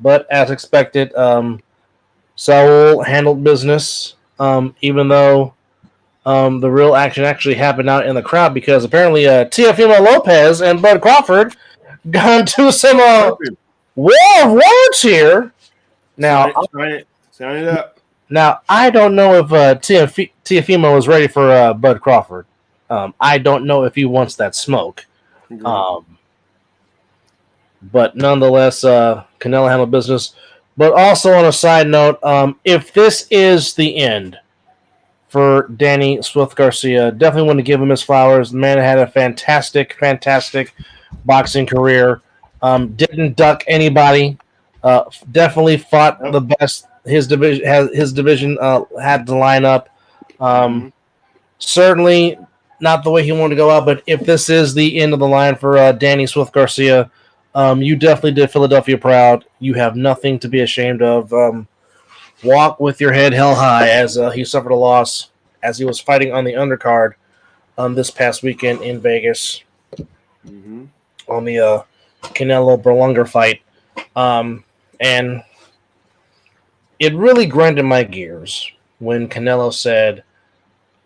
But as expected, Saul handled business, even though the real action actually happened out in the crowd, because apparently Teofimo Lopez and Bud Crawford got into some war of words here. Now, sign it up. Now, I don't know if Teofimo is ready for Bud Crawford. I don't know if he wants that smoke. But nonetheless, Canelo handled business. But also on a side note, if this is the end for Danny Swift Garcia, definitely want to give him his flowers. The man had a fantastic boxing career. Didn't duck anybody. Definitely fought the best his division had to line up. Certainly not the way he wanted to go out, but if this is the end of the line for Danny Swift Garcia, you definitely did Philadelphia proud. You have nothing to be ashamed of. Walk with your head held high, as he suffered a loss as he was fighting on the undercard this past weekend in Vegas on the Canelo Berlunger fight. And it really grinded my gears when Canelo said,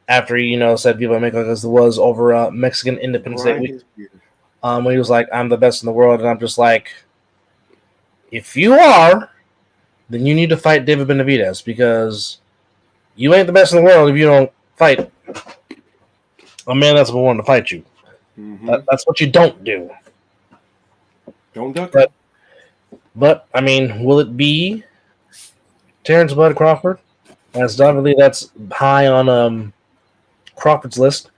after he, said Viva Mexico, because it was over Mexican Independence Day week, when he was like, I'm the best in the world. And I'm just like, if you are, then you need to fight David Benavidez, because you ain't the best in the world if you don't fight a man that's been wanting to fight you. That's what you don't do. Don't duck. But will it be Terrence Bud Crawford? As definitely that's high on Crawford's list.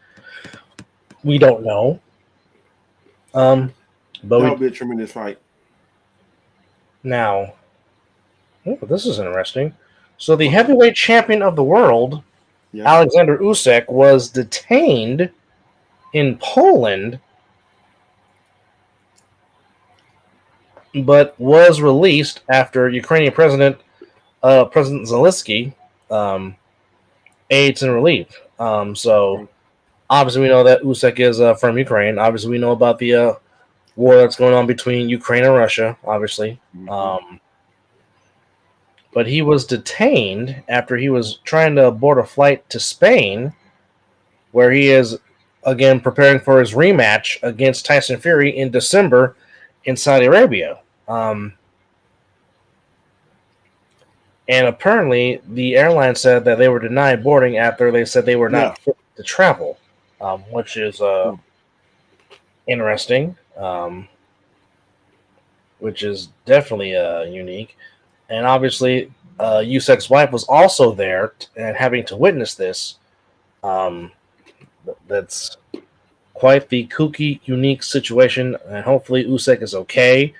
We don't know. But that'll be a tremendous fight. Now, this is interesting. So the heavyweight champion of the world, Alexander Usyk, was detained in Poland, but was released after Ukrainian President Zelensky aids in relief. So obviously we know that Usyk is from Ukraine. Obviously we know about the war that's going on between Ukraine and Russia, obviously. but he was detained after he was trying to board a flight to Spain, where he is again preparing for his rematch against Tyson Fury in December in Saudi Arabia. And apparently, the airline said that they were denied boarding after they said they were not fit to travel, which is interesting, which is definitely unique. And obviously, Usyk's wife was also there and having to witness this. That's quite the kooky, unique situation, and hopefully Usyk is okay.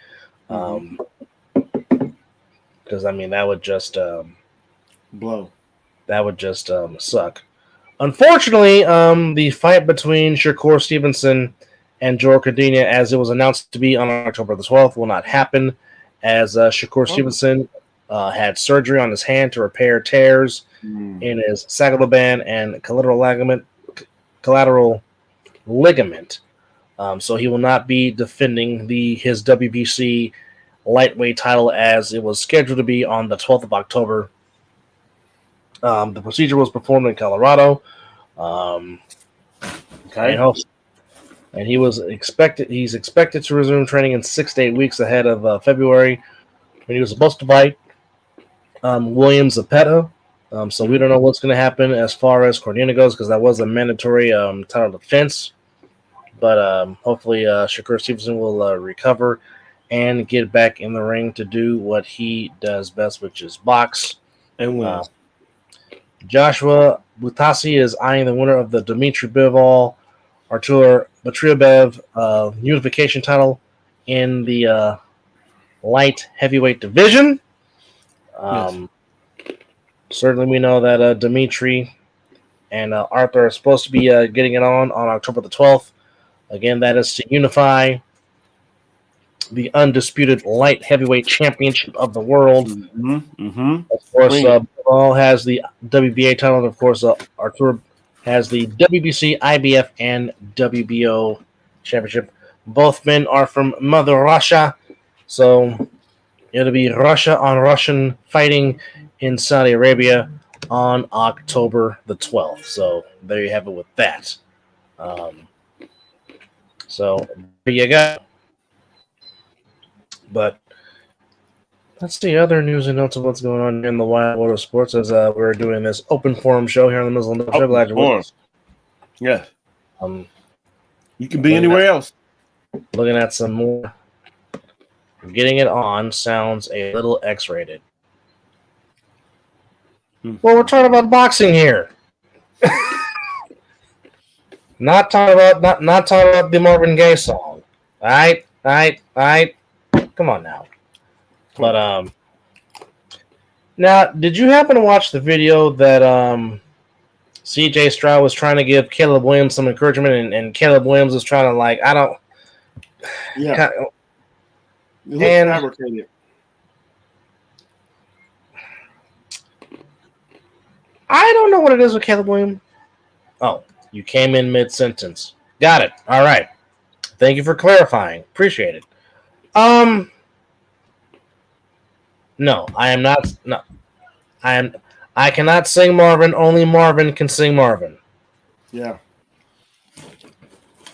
Because I mean, that would just blow. That would just suck. Unfortunately, the fight between Shakur Stevenson and Joel Cordina, as it was announced to be on October the 12th, will not happen, as Shakur Stevenson had surgery on his hand to repair tears in his sagittal band and collateral ligament. So he will not be defending his WBC lightweight title as it was scheduled to be on the 12th of October. The procedure was performed in Colorado. Okay. And he's expected to resume training in 6 to 8 weeks ahead of February when he was supposed to fight William Zepeda. So we don't know what's going to happen as far as Cordina goes because that was a mandatory title defense. But hopefully Shakur Stevenson will recover and get back in the ring to do what he does best, which is box. And win. Joshua Butasi is eyeing the winner of the Dmitry Bivol Artur Batriobev unification title in the light heavyweight division. Yes. Certainly, we know that Dmitry and Arthur are supposed to be getting it on October the 12th. Again, that is to unify the undisputed light heavyweight championship of the world. Of course, Bivol has the WBA title, and of course, Artur has the WBC, IBF, and WBO championship. Both men are from Mother Russia, so it'll be Russia on Russian fighting in Saudi Arabia on October the 12th. So there you have it with that. So there you go. But let's see other news and notes of what's going on in the wild world of sports as we're doing this open forum show here on the Mizzle Show. Glad you're with us. Yeah. You can be anywhere else. Looking at some more. Getting it on sounds a little X-rated. Well, we're talking about boxing here. not talking about the Marvin Gaye song. All right. Come on now. But now, did you happen to watch the video that CJ Stroud was trying to give Caleb Williams some encouragement, and Caleb Williams was trying to Yeah. And fabricated. I don't know what it is with Caleb Williams. Oh, you came in mid-sentence. Got it. All right. Thank you for clarifying. Appreciate it. No, I am not. No, I cannot sing Marvin. Only Marvin can sing Marvin. Yeah.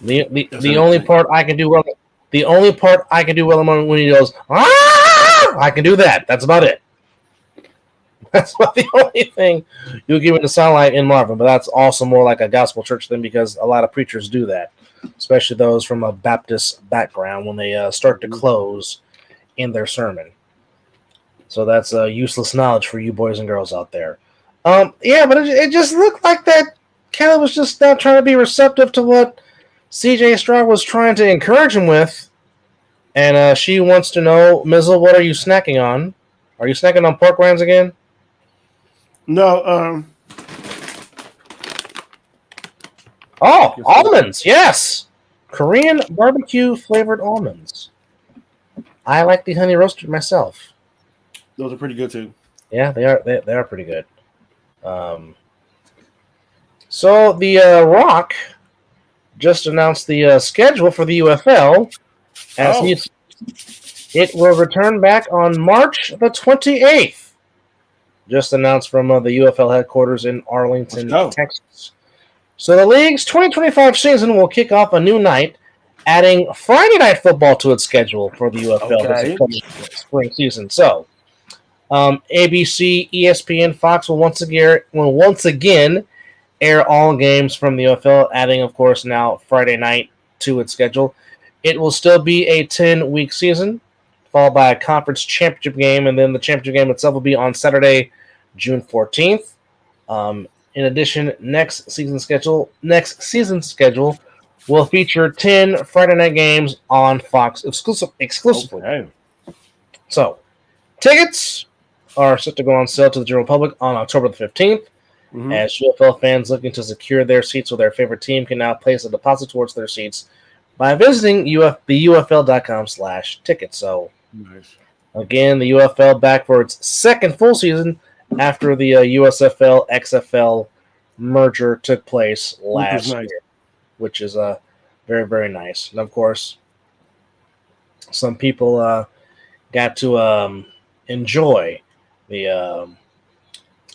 The only part I can do well. The only part I can do well when he goes, I can do that. That's about it. That's about the only thing you'll give it to sound like in Marvin. But that's also more like a gospel church thing because a lot of preachers do that, especially those from a Baptist background when they start to close in their sermon. So that's useless knowledge for you boys and girls out there. Yeah, but it just looked like that Kelly was just not trying to be receptive to what CJ Stroud was trying to encourage him with. And she wants to know, Mizzle, what are you snacking on? Are you snacking on pork rinds again? No. Oh, almonds, yes. Korean barbecue flavored almonds. I like the honey roasted myself. Those are pretty good too. Yeah, they are. They are pretty good. So the Rock just announced the schedule for the UFL, as it will return back on March the 28th. just announced from the UFL headquarters in Arlington, Let's go. Texas. So the league's 2025 season will kick off a new night, adding Friday night football to its schedule for the UFL this Okay. upcoming spring season. So, ABC, ESPN, Fox will once again air all games from the UFL, adding, of course, now Friday night to its schedule. It will still be a 10-week season, followed by a conference championship game, and then the championship game itself will be on Saturday, June 14th. In addition, next season schedule will feature 10 Friday night games on Fox exclusively. Okay. So, tickets are set to go on sale to the general public on October the 15th. Mhm. As UFL fans looking to secure their seats with their favorite team can now place a deposit towards their seats by visiting the UFL.com/tickets. So, Nice. again, the UFL back for its second full season after the USFL XFL merger took place last nice. year, which is very, very nice. And of course, some people got to enjoy the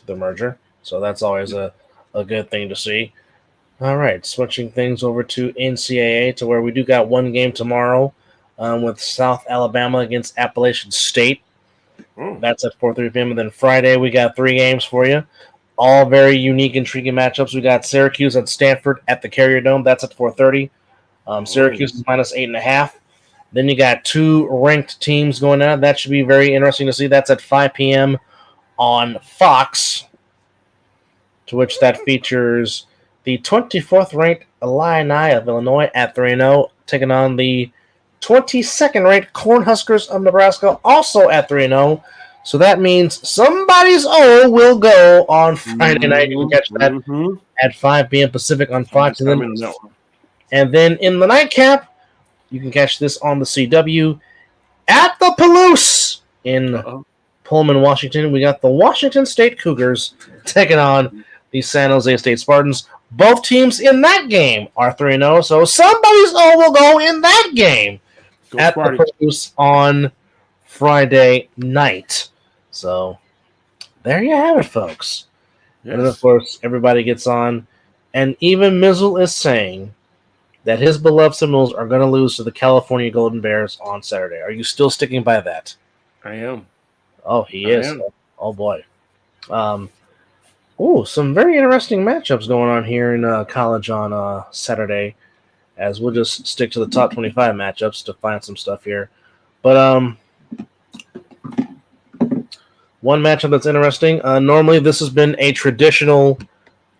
merger, so that's always a good thing to see. All right, switching things over to NCAA, to where we do got one game tomorrow with South Alabama against Appalachian State. That's at 4:30 p.m. And then Friday, we got 3 games for you. All very unique, intriguing matchups. We got Syracuse at Stanford at the Carrier Dome. That's at 4:30. Syracuse is minus 8.5. Then you got 2 ranked teams going out. That should be very interesting to see. That's at 5 p.m. on Fox, to which that features the 24th ranked Illini of Illinois at 3-0, taking on the 22nd ranked Cornhuskers of Nebraska, also at 3-0. So that means somebody's O will go on Friday night. You can catch that at 5 p.m. Pacific on Fox. And then in the nightcap, you can catch this on the CW at the Palouse in Pullman, Washington. We got the Washington State Cougars taking on the San Jose State Spartans. Both teams in that game are 3-0, so somebody's O will go in that game at the Palouse on Friday night. So there you have it, folks. Yes. And then, of course, everybody gets on. And even Mizzle is saying that his beloved Seminoles are going to lose to the California Golden Bears on Saturday. Are you still sticking by that? I am. Oh, he is. Oh, boy. Some very interesting matchups going on here in college on Saturday, as we'll just stick to the top 25 matchups to find some stuff here. But one matchup that's interesting. Normally, this has been a traditional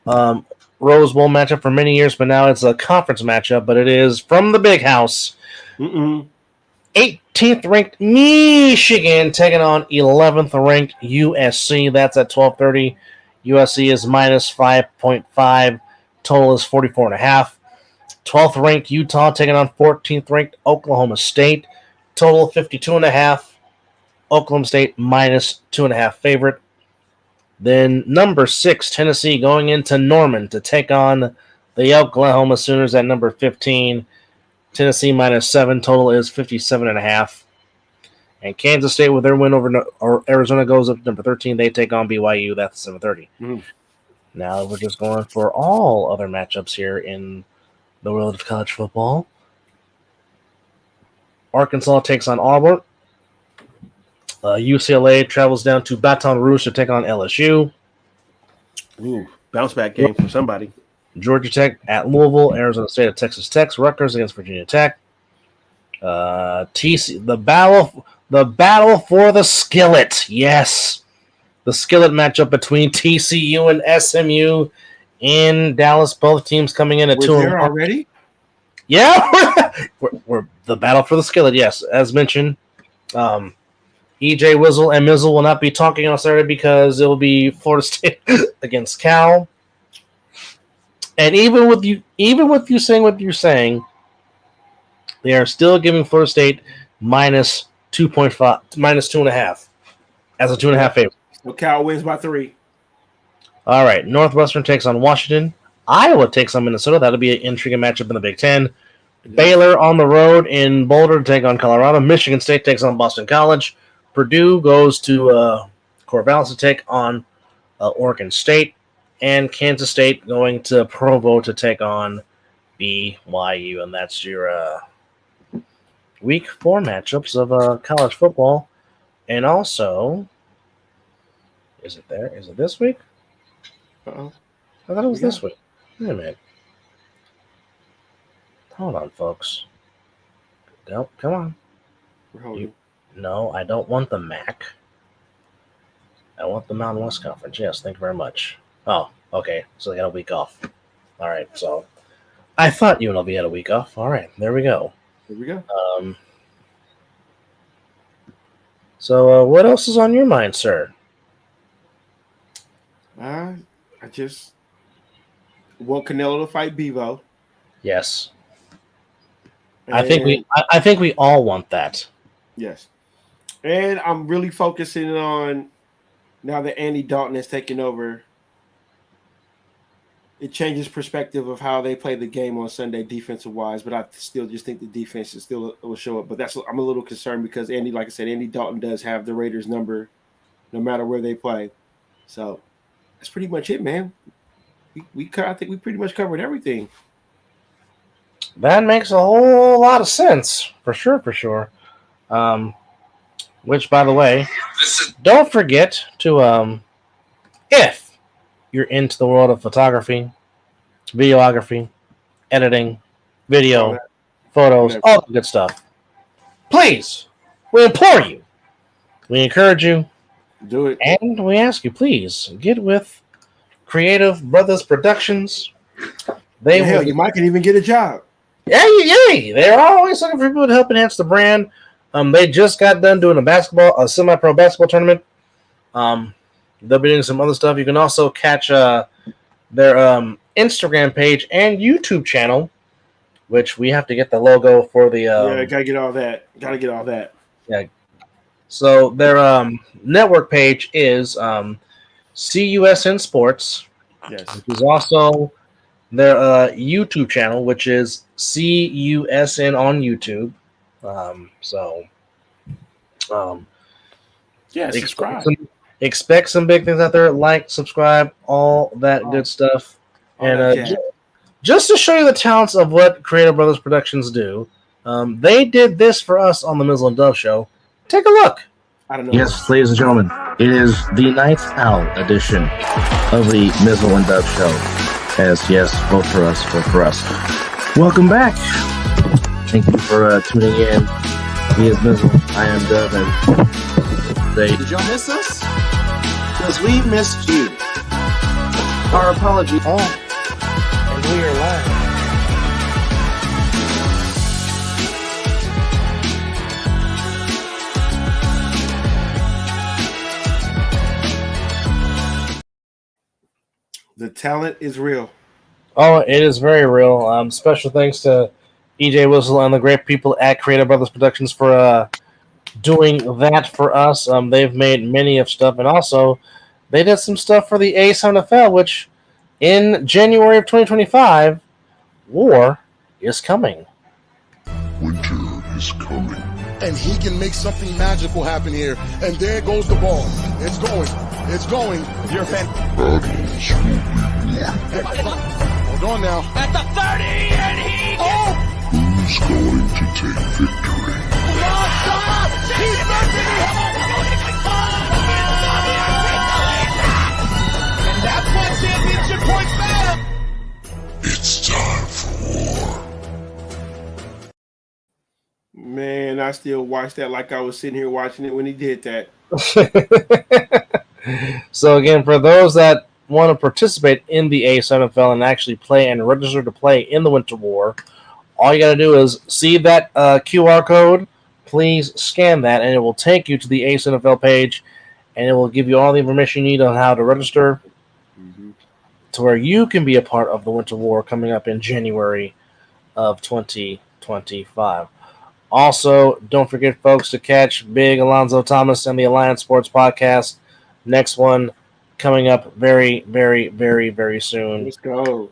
Rose Bowl matchup for many years, but now it's a conference matchup. But it is from the Big House. 18th ranked Michigan taking on 11th ranked USC. That's at 12:30. USC is minus 5.5. Total is 44.5. 12th ranked Utah taking on 14th ranked Oklahoma State. Total 52.5. Oklahoma State minus 2.5 favorite. Then number 6, Tennessee, going into Norman to take on the Oklahoma Sooners at number 15. Tennessee minus 7. Total is 57.5. And Kansas State, with their win over Arizona, goes up to number 13. They take on BYU. That's 7:30. Now we're just going for all other matchups here in the world of college football. Arkansas takes on Auburn. UCLA travels down to Baton Rouge to take on LSU. Bounce back game for somebody. Georgia Tech at Louisville. Arizona State at Texas Tech. Rutgers against Virginia Tech. TC, the battle for the skillet. Yes, the skillet matchup between TCU and SMU in Dallas. Both teams coming in at 2-1 already. Yeah, we're the battle for the skillet. Yes, as mentioned. EJ Wizzle and Mizzle will not be talking on Saturday because it will be Florida State against Cal. And even with you saying what you're saying, they are still giving Florida State minus 2.5, minus 2.5 as a 2.5 favorite. Well, Cal wins by 3. All right, Northwestern takes on Washington. Iowa takes on Minnesota. That'll be an intriguing matchup in the Big Ten. Baylor on the road in Boulder to take on Colorado. Michigan State takes on Boston College. Purdue goes to Corvallis to take on Oregon State, and Kansas State going to Provo to take on BYU, and that's your Week 4 matchups of college football. And also, is it there? Is it this week? Uh-oh. I thought it was this week. Wait a minute. Hold on, folks. No, come on. We're holding. No, I don't want the MAC. I want the Mountain West Conference. Yes, thank you very much. Oh, okay. So they got a week off. All right. So I thought UNLV had a week off. All right. There we go. Here we go. So what else is on your mind, sir? I just want Canelo to fight Bevo. Yes. I think we all want that. Yes. And I'm really focusing on now that Andy Dalton has taken over. It changes perspective of how they play the game on Sunday defensive wise, but I still just think the defense is still will show up. But I'm a little concerned because like I said, Andy Dalton does have the Raiders number no matter where they play. So that's pretty much it, man. I think we pretty much covered everything. That makes a whole lot of sense, for sure. Which, by the way, don't forget to, if you're into the world of photography, videography, editing, video, photos, all the good stuff, please, we implore you, we encourage you, do it, and we ask you, please, get with Creative Brothers Productions. You might can even get a job. Yay! They're always looking for people to help enhance the brand. They just got done doing a semi-pro basketball tournament. They'll be doing some other stuff. You can also catch their Instagram page and YouTube channel, which we have to get the logo for the. Gotta get all that. Yeah. So their network page is CUSN Sports. Yes. Which is also their YouTube channel, which is CUSN on YouTube. Subscribe. Expect some big things out there. Like, subscribe, all that good stuff. And just to show you the talents of what Creative Brothers Productions do, they did this for us on the Mizzle and Dove Show. Take a look. I don't know. Yes, ladies and gentlemen, it is the Night Owl edition of the Mizzle and Dove Show. Yes, vote for us. Welcome back. Thank you for tuning in. He is Mizzle. I am Dove. And did y'all miss us? Because we missed you. Our apology. And we are live. The talent is real. Oh, it is very real. Special thanks to EJ Whistle and the great people at Creative Brothers Productions for doing that for us. They've made many of stuff, and also they did some stuff for the Ace NFL, which in January of 2025, war is coming. Winter is coming. And he can make something magical happen here. And there goes the ball. It's going. You're a fan. Battles will be won. Hold on now. At the 30, and he Who's going to take victory? And that's why championship points matter. It's time for war. Man, I still watch that like I was sitting here watching it when he did that. So again, for those that want to participate in the Ace NFL and actually play and register to play in the Winter War, all you got to do is see that QR code. Please scan that, and it will take you to the Ace NFL page, and it will give you all the information you need on how to register to where you can be a part of the Winter War coming up in January of 2025. Also, don't forget, folks, to catch Big Alonzo Thomas and the Alliance Sports Podcast. Next one coming up very, very, very, very soon. Let's go.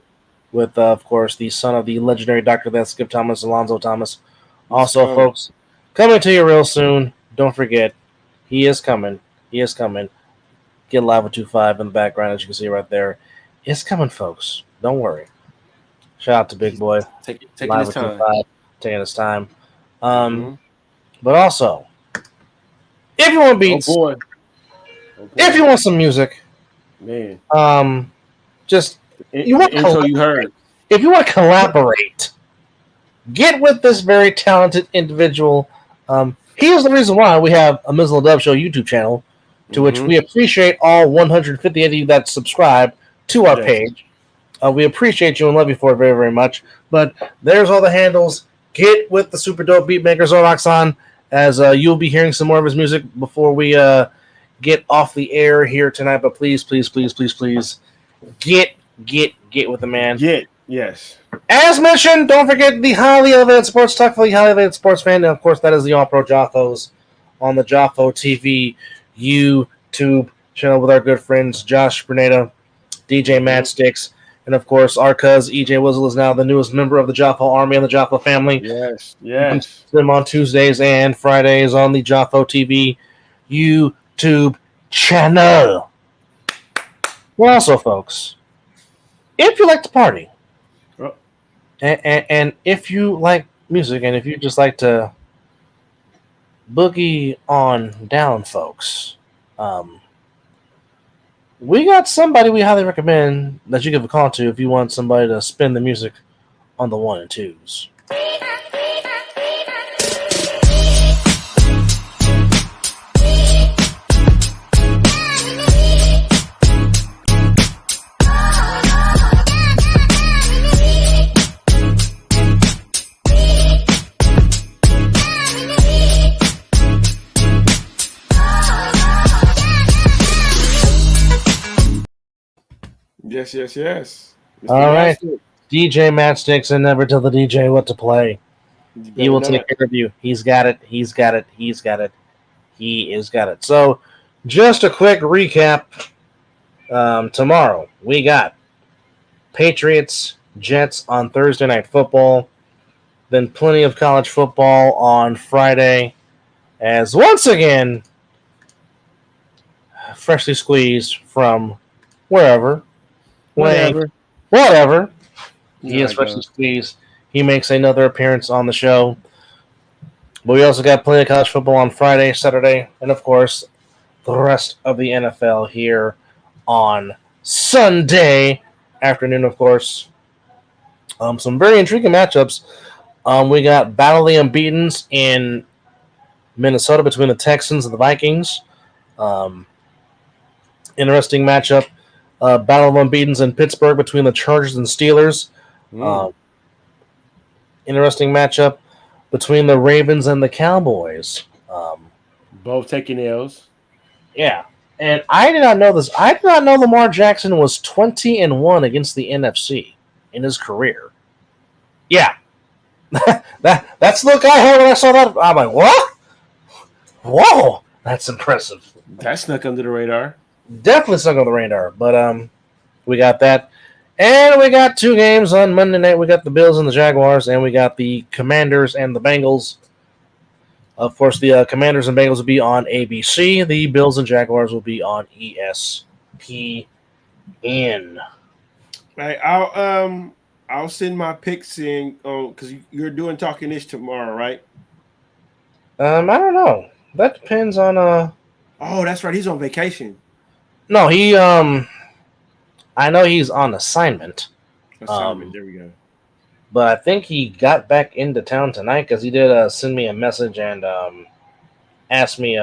With, of course, the son of the legendary Dr. Death, Skip Thomas, Alonzo Thomas. Also, folks, coming to you real soon. Don't forget, he is coming. Get Live with 2.5 in the background, as you can see right there. It's coming, folks. Don't worry. Shout out to Big Boy. Taking Live his with time. 2.5, taking his time. Mhm. But also, if you want beats, Oh boy. if you want some music, Man, just you the want intro you heard. if you want to collaborate, get with this very talented individual. He is the reason why we have a Mizzle Dub Show YouTube channel, to which we appreciate all 158 of you that subscribe to our Yes. page. We appreciate you and love you for it very, very much. But there's all the handles. Get with the super dope beatmaker Zoroxon, as you'll be hearing some more of his music before we get off the air here tonight. But please, please, please, please, please, get with the man. Yes. As mentioned, don't forget the highly elevated sports talk for the highly elevated sports fan. And of course, that is the All Pro Joffos on the Joffo TV YouTube channel with our good friends Josh Bernada, DJ Matt Sticks, and of course, our cuz EJ Wizzle is now the newest member of the Joffo Army and the Joffo family. Yes. Them on Tuesdays and Fridays on the Joffo TV YouTube channel. Well, also, folks, if you like to party, and if you like music, and if you just like to boogie on down, folks, we got somebody we highly recommend that you give a call to if you want somebody to spin the music on the 1 and 2s. Yes. All right. DJ Matchsticks, and never tell the DJ what to play. He will take care of you. He's got it. He is got it. So, just a quick recap. Tomorrow, we got Patriots, Jets on Thursday Night Football. Then plenty of college football on Friday. As once again, freshly squeezed from wherever. Whatever. He is freshly squeezed. He makes another appearance on the show. But we also got plenty of college football on Friday, Saturday, and of course, the rest of the NFL here on Sunday afternoon, of course. Some very intriguing matchups. We got Battle of the Unbeatens in Minnesota between the Texans and the Vikings. Interesting matchup. Battle of Unbeatens in Pittsburgh between the Chargers and Steelers. Interesting matchup between the Ravens and the Cowboys. Both taking L's. Yeah. And I did not know this. I did not know Lamar Jackson was 20-1 against the NFC in his career. Yeah. That's the look I had when I saw that. I'm like, what? Whoa. That's impressive. That snuck under the radar. Definitely snuck on the radar. But we got that. And we got 2 games on Monday night. We got the Bills and the Jaguars, and we got the Commanders and the Bengals. Of course, the Commanders and Bengals will be on ABC. The Bills and Jaguars will be on ESPN. Right, I'll send my picks in because you're doing Talking Ish tomorrow, right? I don't know. That depends on Oh, that's right. He's on vacation. No, he I know he's on assignment. There we go. But I think he got back into town tonight because he did send me a message and asked me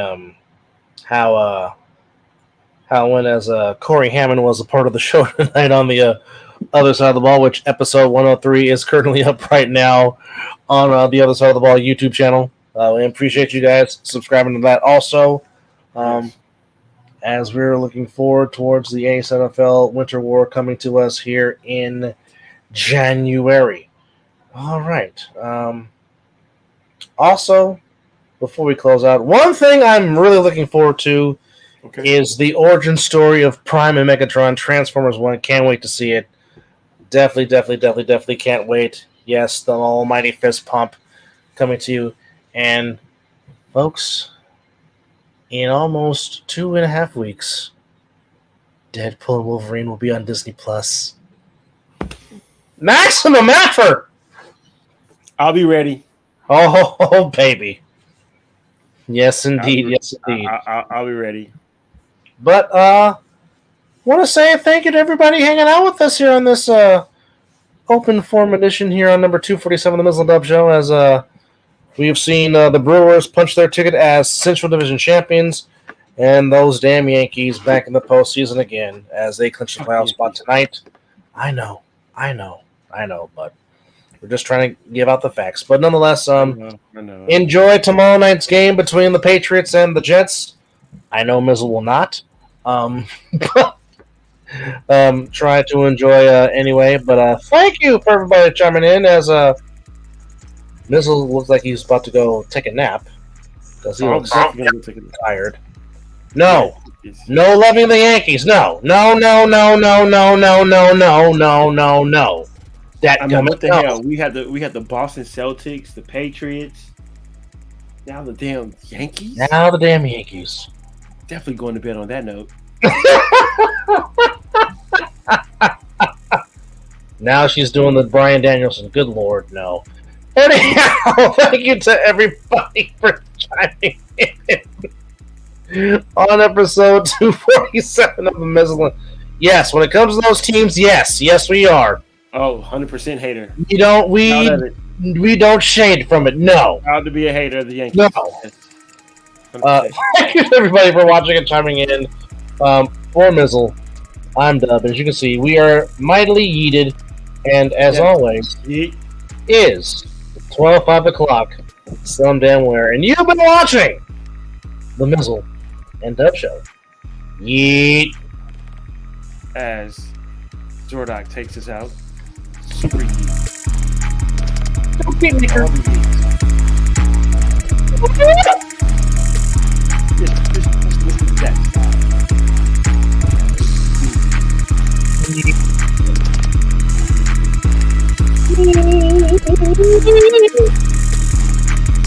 how when as Corey Hammond was a part of the show tonight on the other side of the ball, which episode 103 is currently up right now on the other side of the ball YouTube channel. We appreciate you guys subscribing to that also. As we're looking forward towards the ASNFL Winter War coming to us here in January. All right. Also, before we close out, one thing I'm really looking forward to is the origin story of Prime and Megatron Transformers 1. Can't wait to see it. Definitely can't wait. Yes, the almighty fist pump coming to you. And, folks, in almost 2.5 weeks, Deadpool and Wolverine will be on Disney Plus. Maximum effort. I'll be ready. Oh, baby. Yes, indeed. Yes, indeed. I'll be ready. But want to say thank you to everybody hanging out with us here on this open form edition here on number 247 of the Mizzle Dub Show. As we have seen the Brewers punch their ticket as Central Division champions, and those damn Yankees back in the postseason again as they clinch the playoff spot tonight. I know, but we're just trying to give out the facts. But nonetheless, I know. enjoy tomorrow night's game between the Patriots and the Jets. I know Mizzle will not. Try to enjoy anyway. But thank you for everybody chiming in as Mizzle looks like he's about to go take a nap because he looks tired. No loving the Yankees. No. That what the hell? We had the Boston Celtics, the Patriots. Now the damn Yankees. Definitely going to bed on that note. Now she's doing the Brian Danielson. Good Lord, no. Anyhow, thank you to everybody for chiming in on episode 247 of the Mizzle. Yes, when it comes to those teams, yes, we are. Oh, 100% hater. We don't shade from it. No. Proud to be a hater of the Yankees. No. Thank you to everybody for watching and chiming in. For Mizzle, I'm Dub. As you can see, we are mightily yeeted, and as always, is 12:05 o'clock some damn where. And you've been watching the Mizzle and Dub Show. Yeet. As Zordak takes us out, super yeet. Don't beat me, Kurt.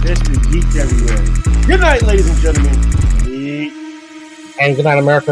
There's the geeks everywhere. Good night, ladies and gentlemen. And good night, America.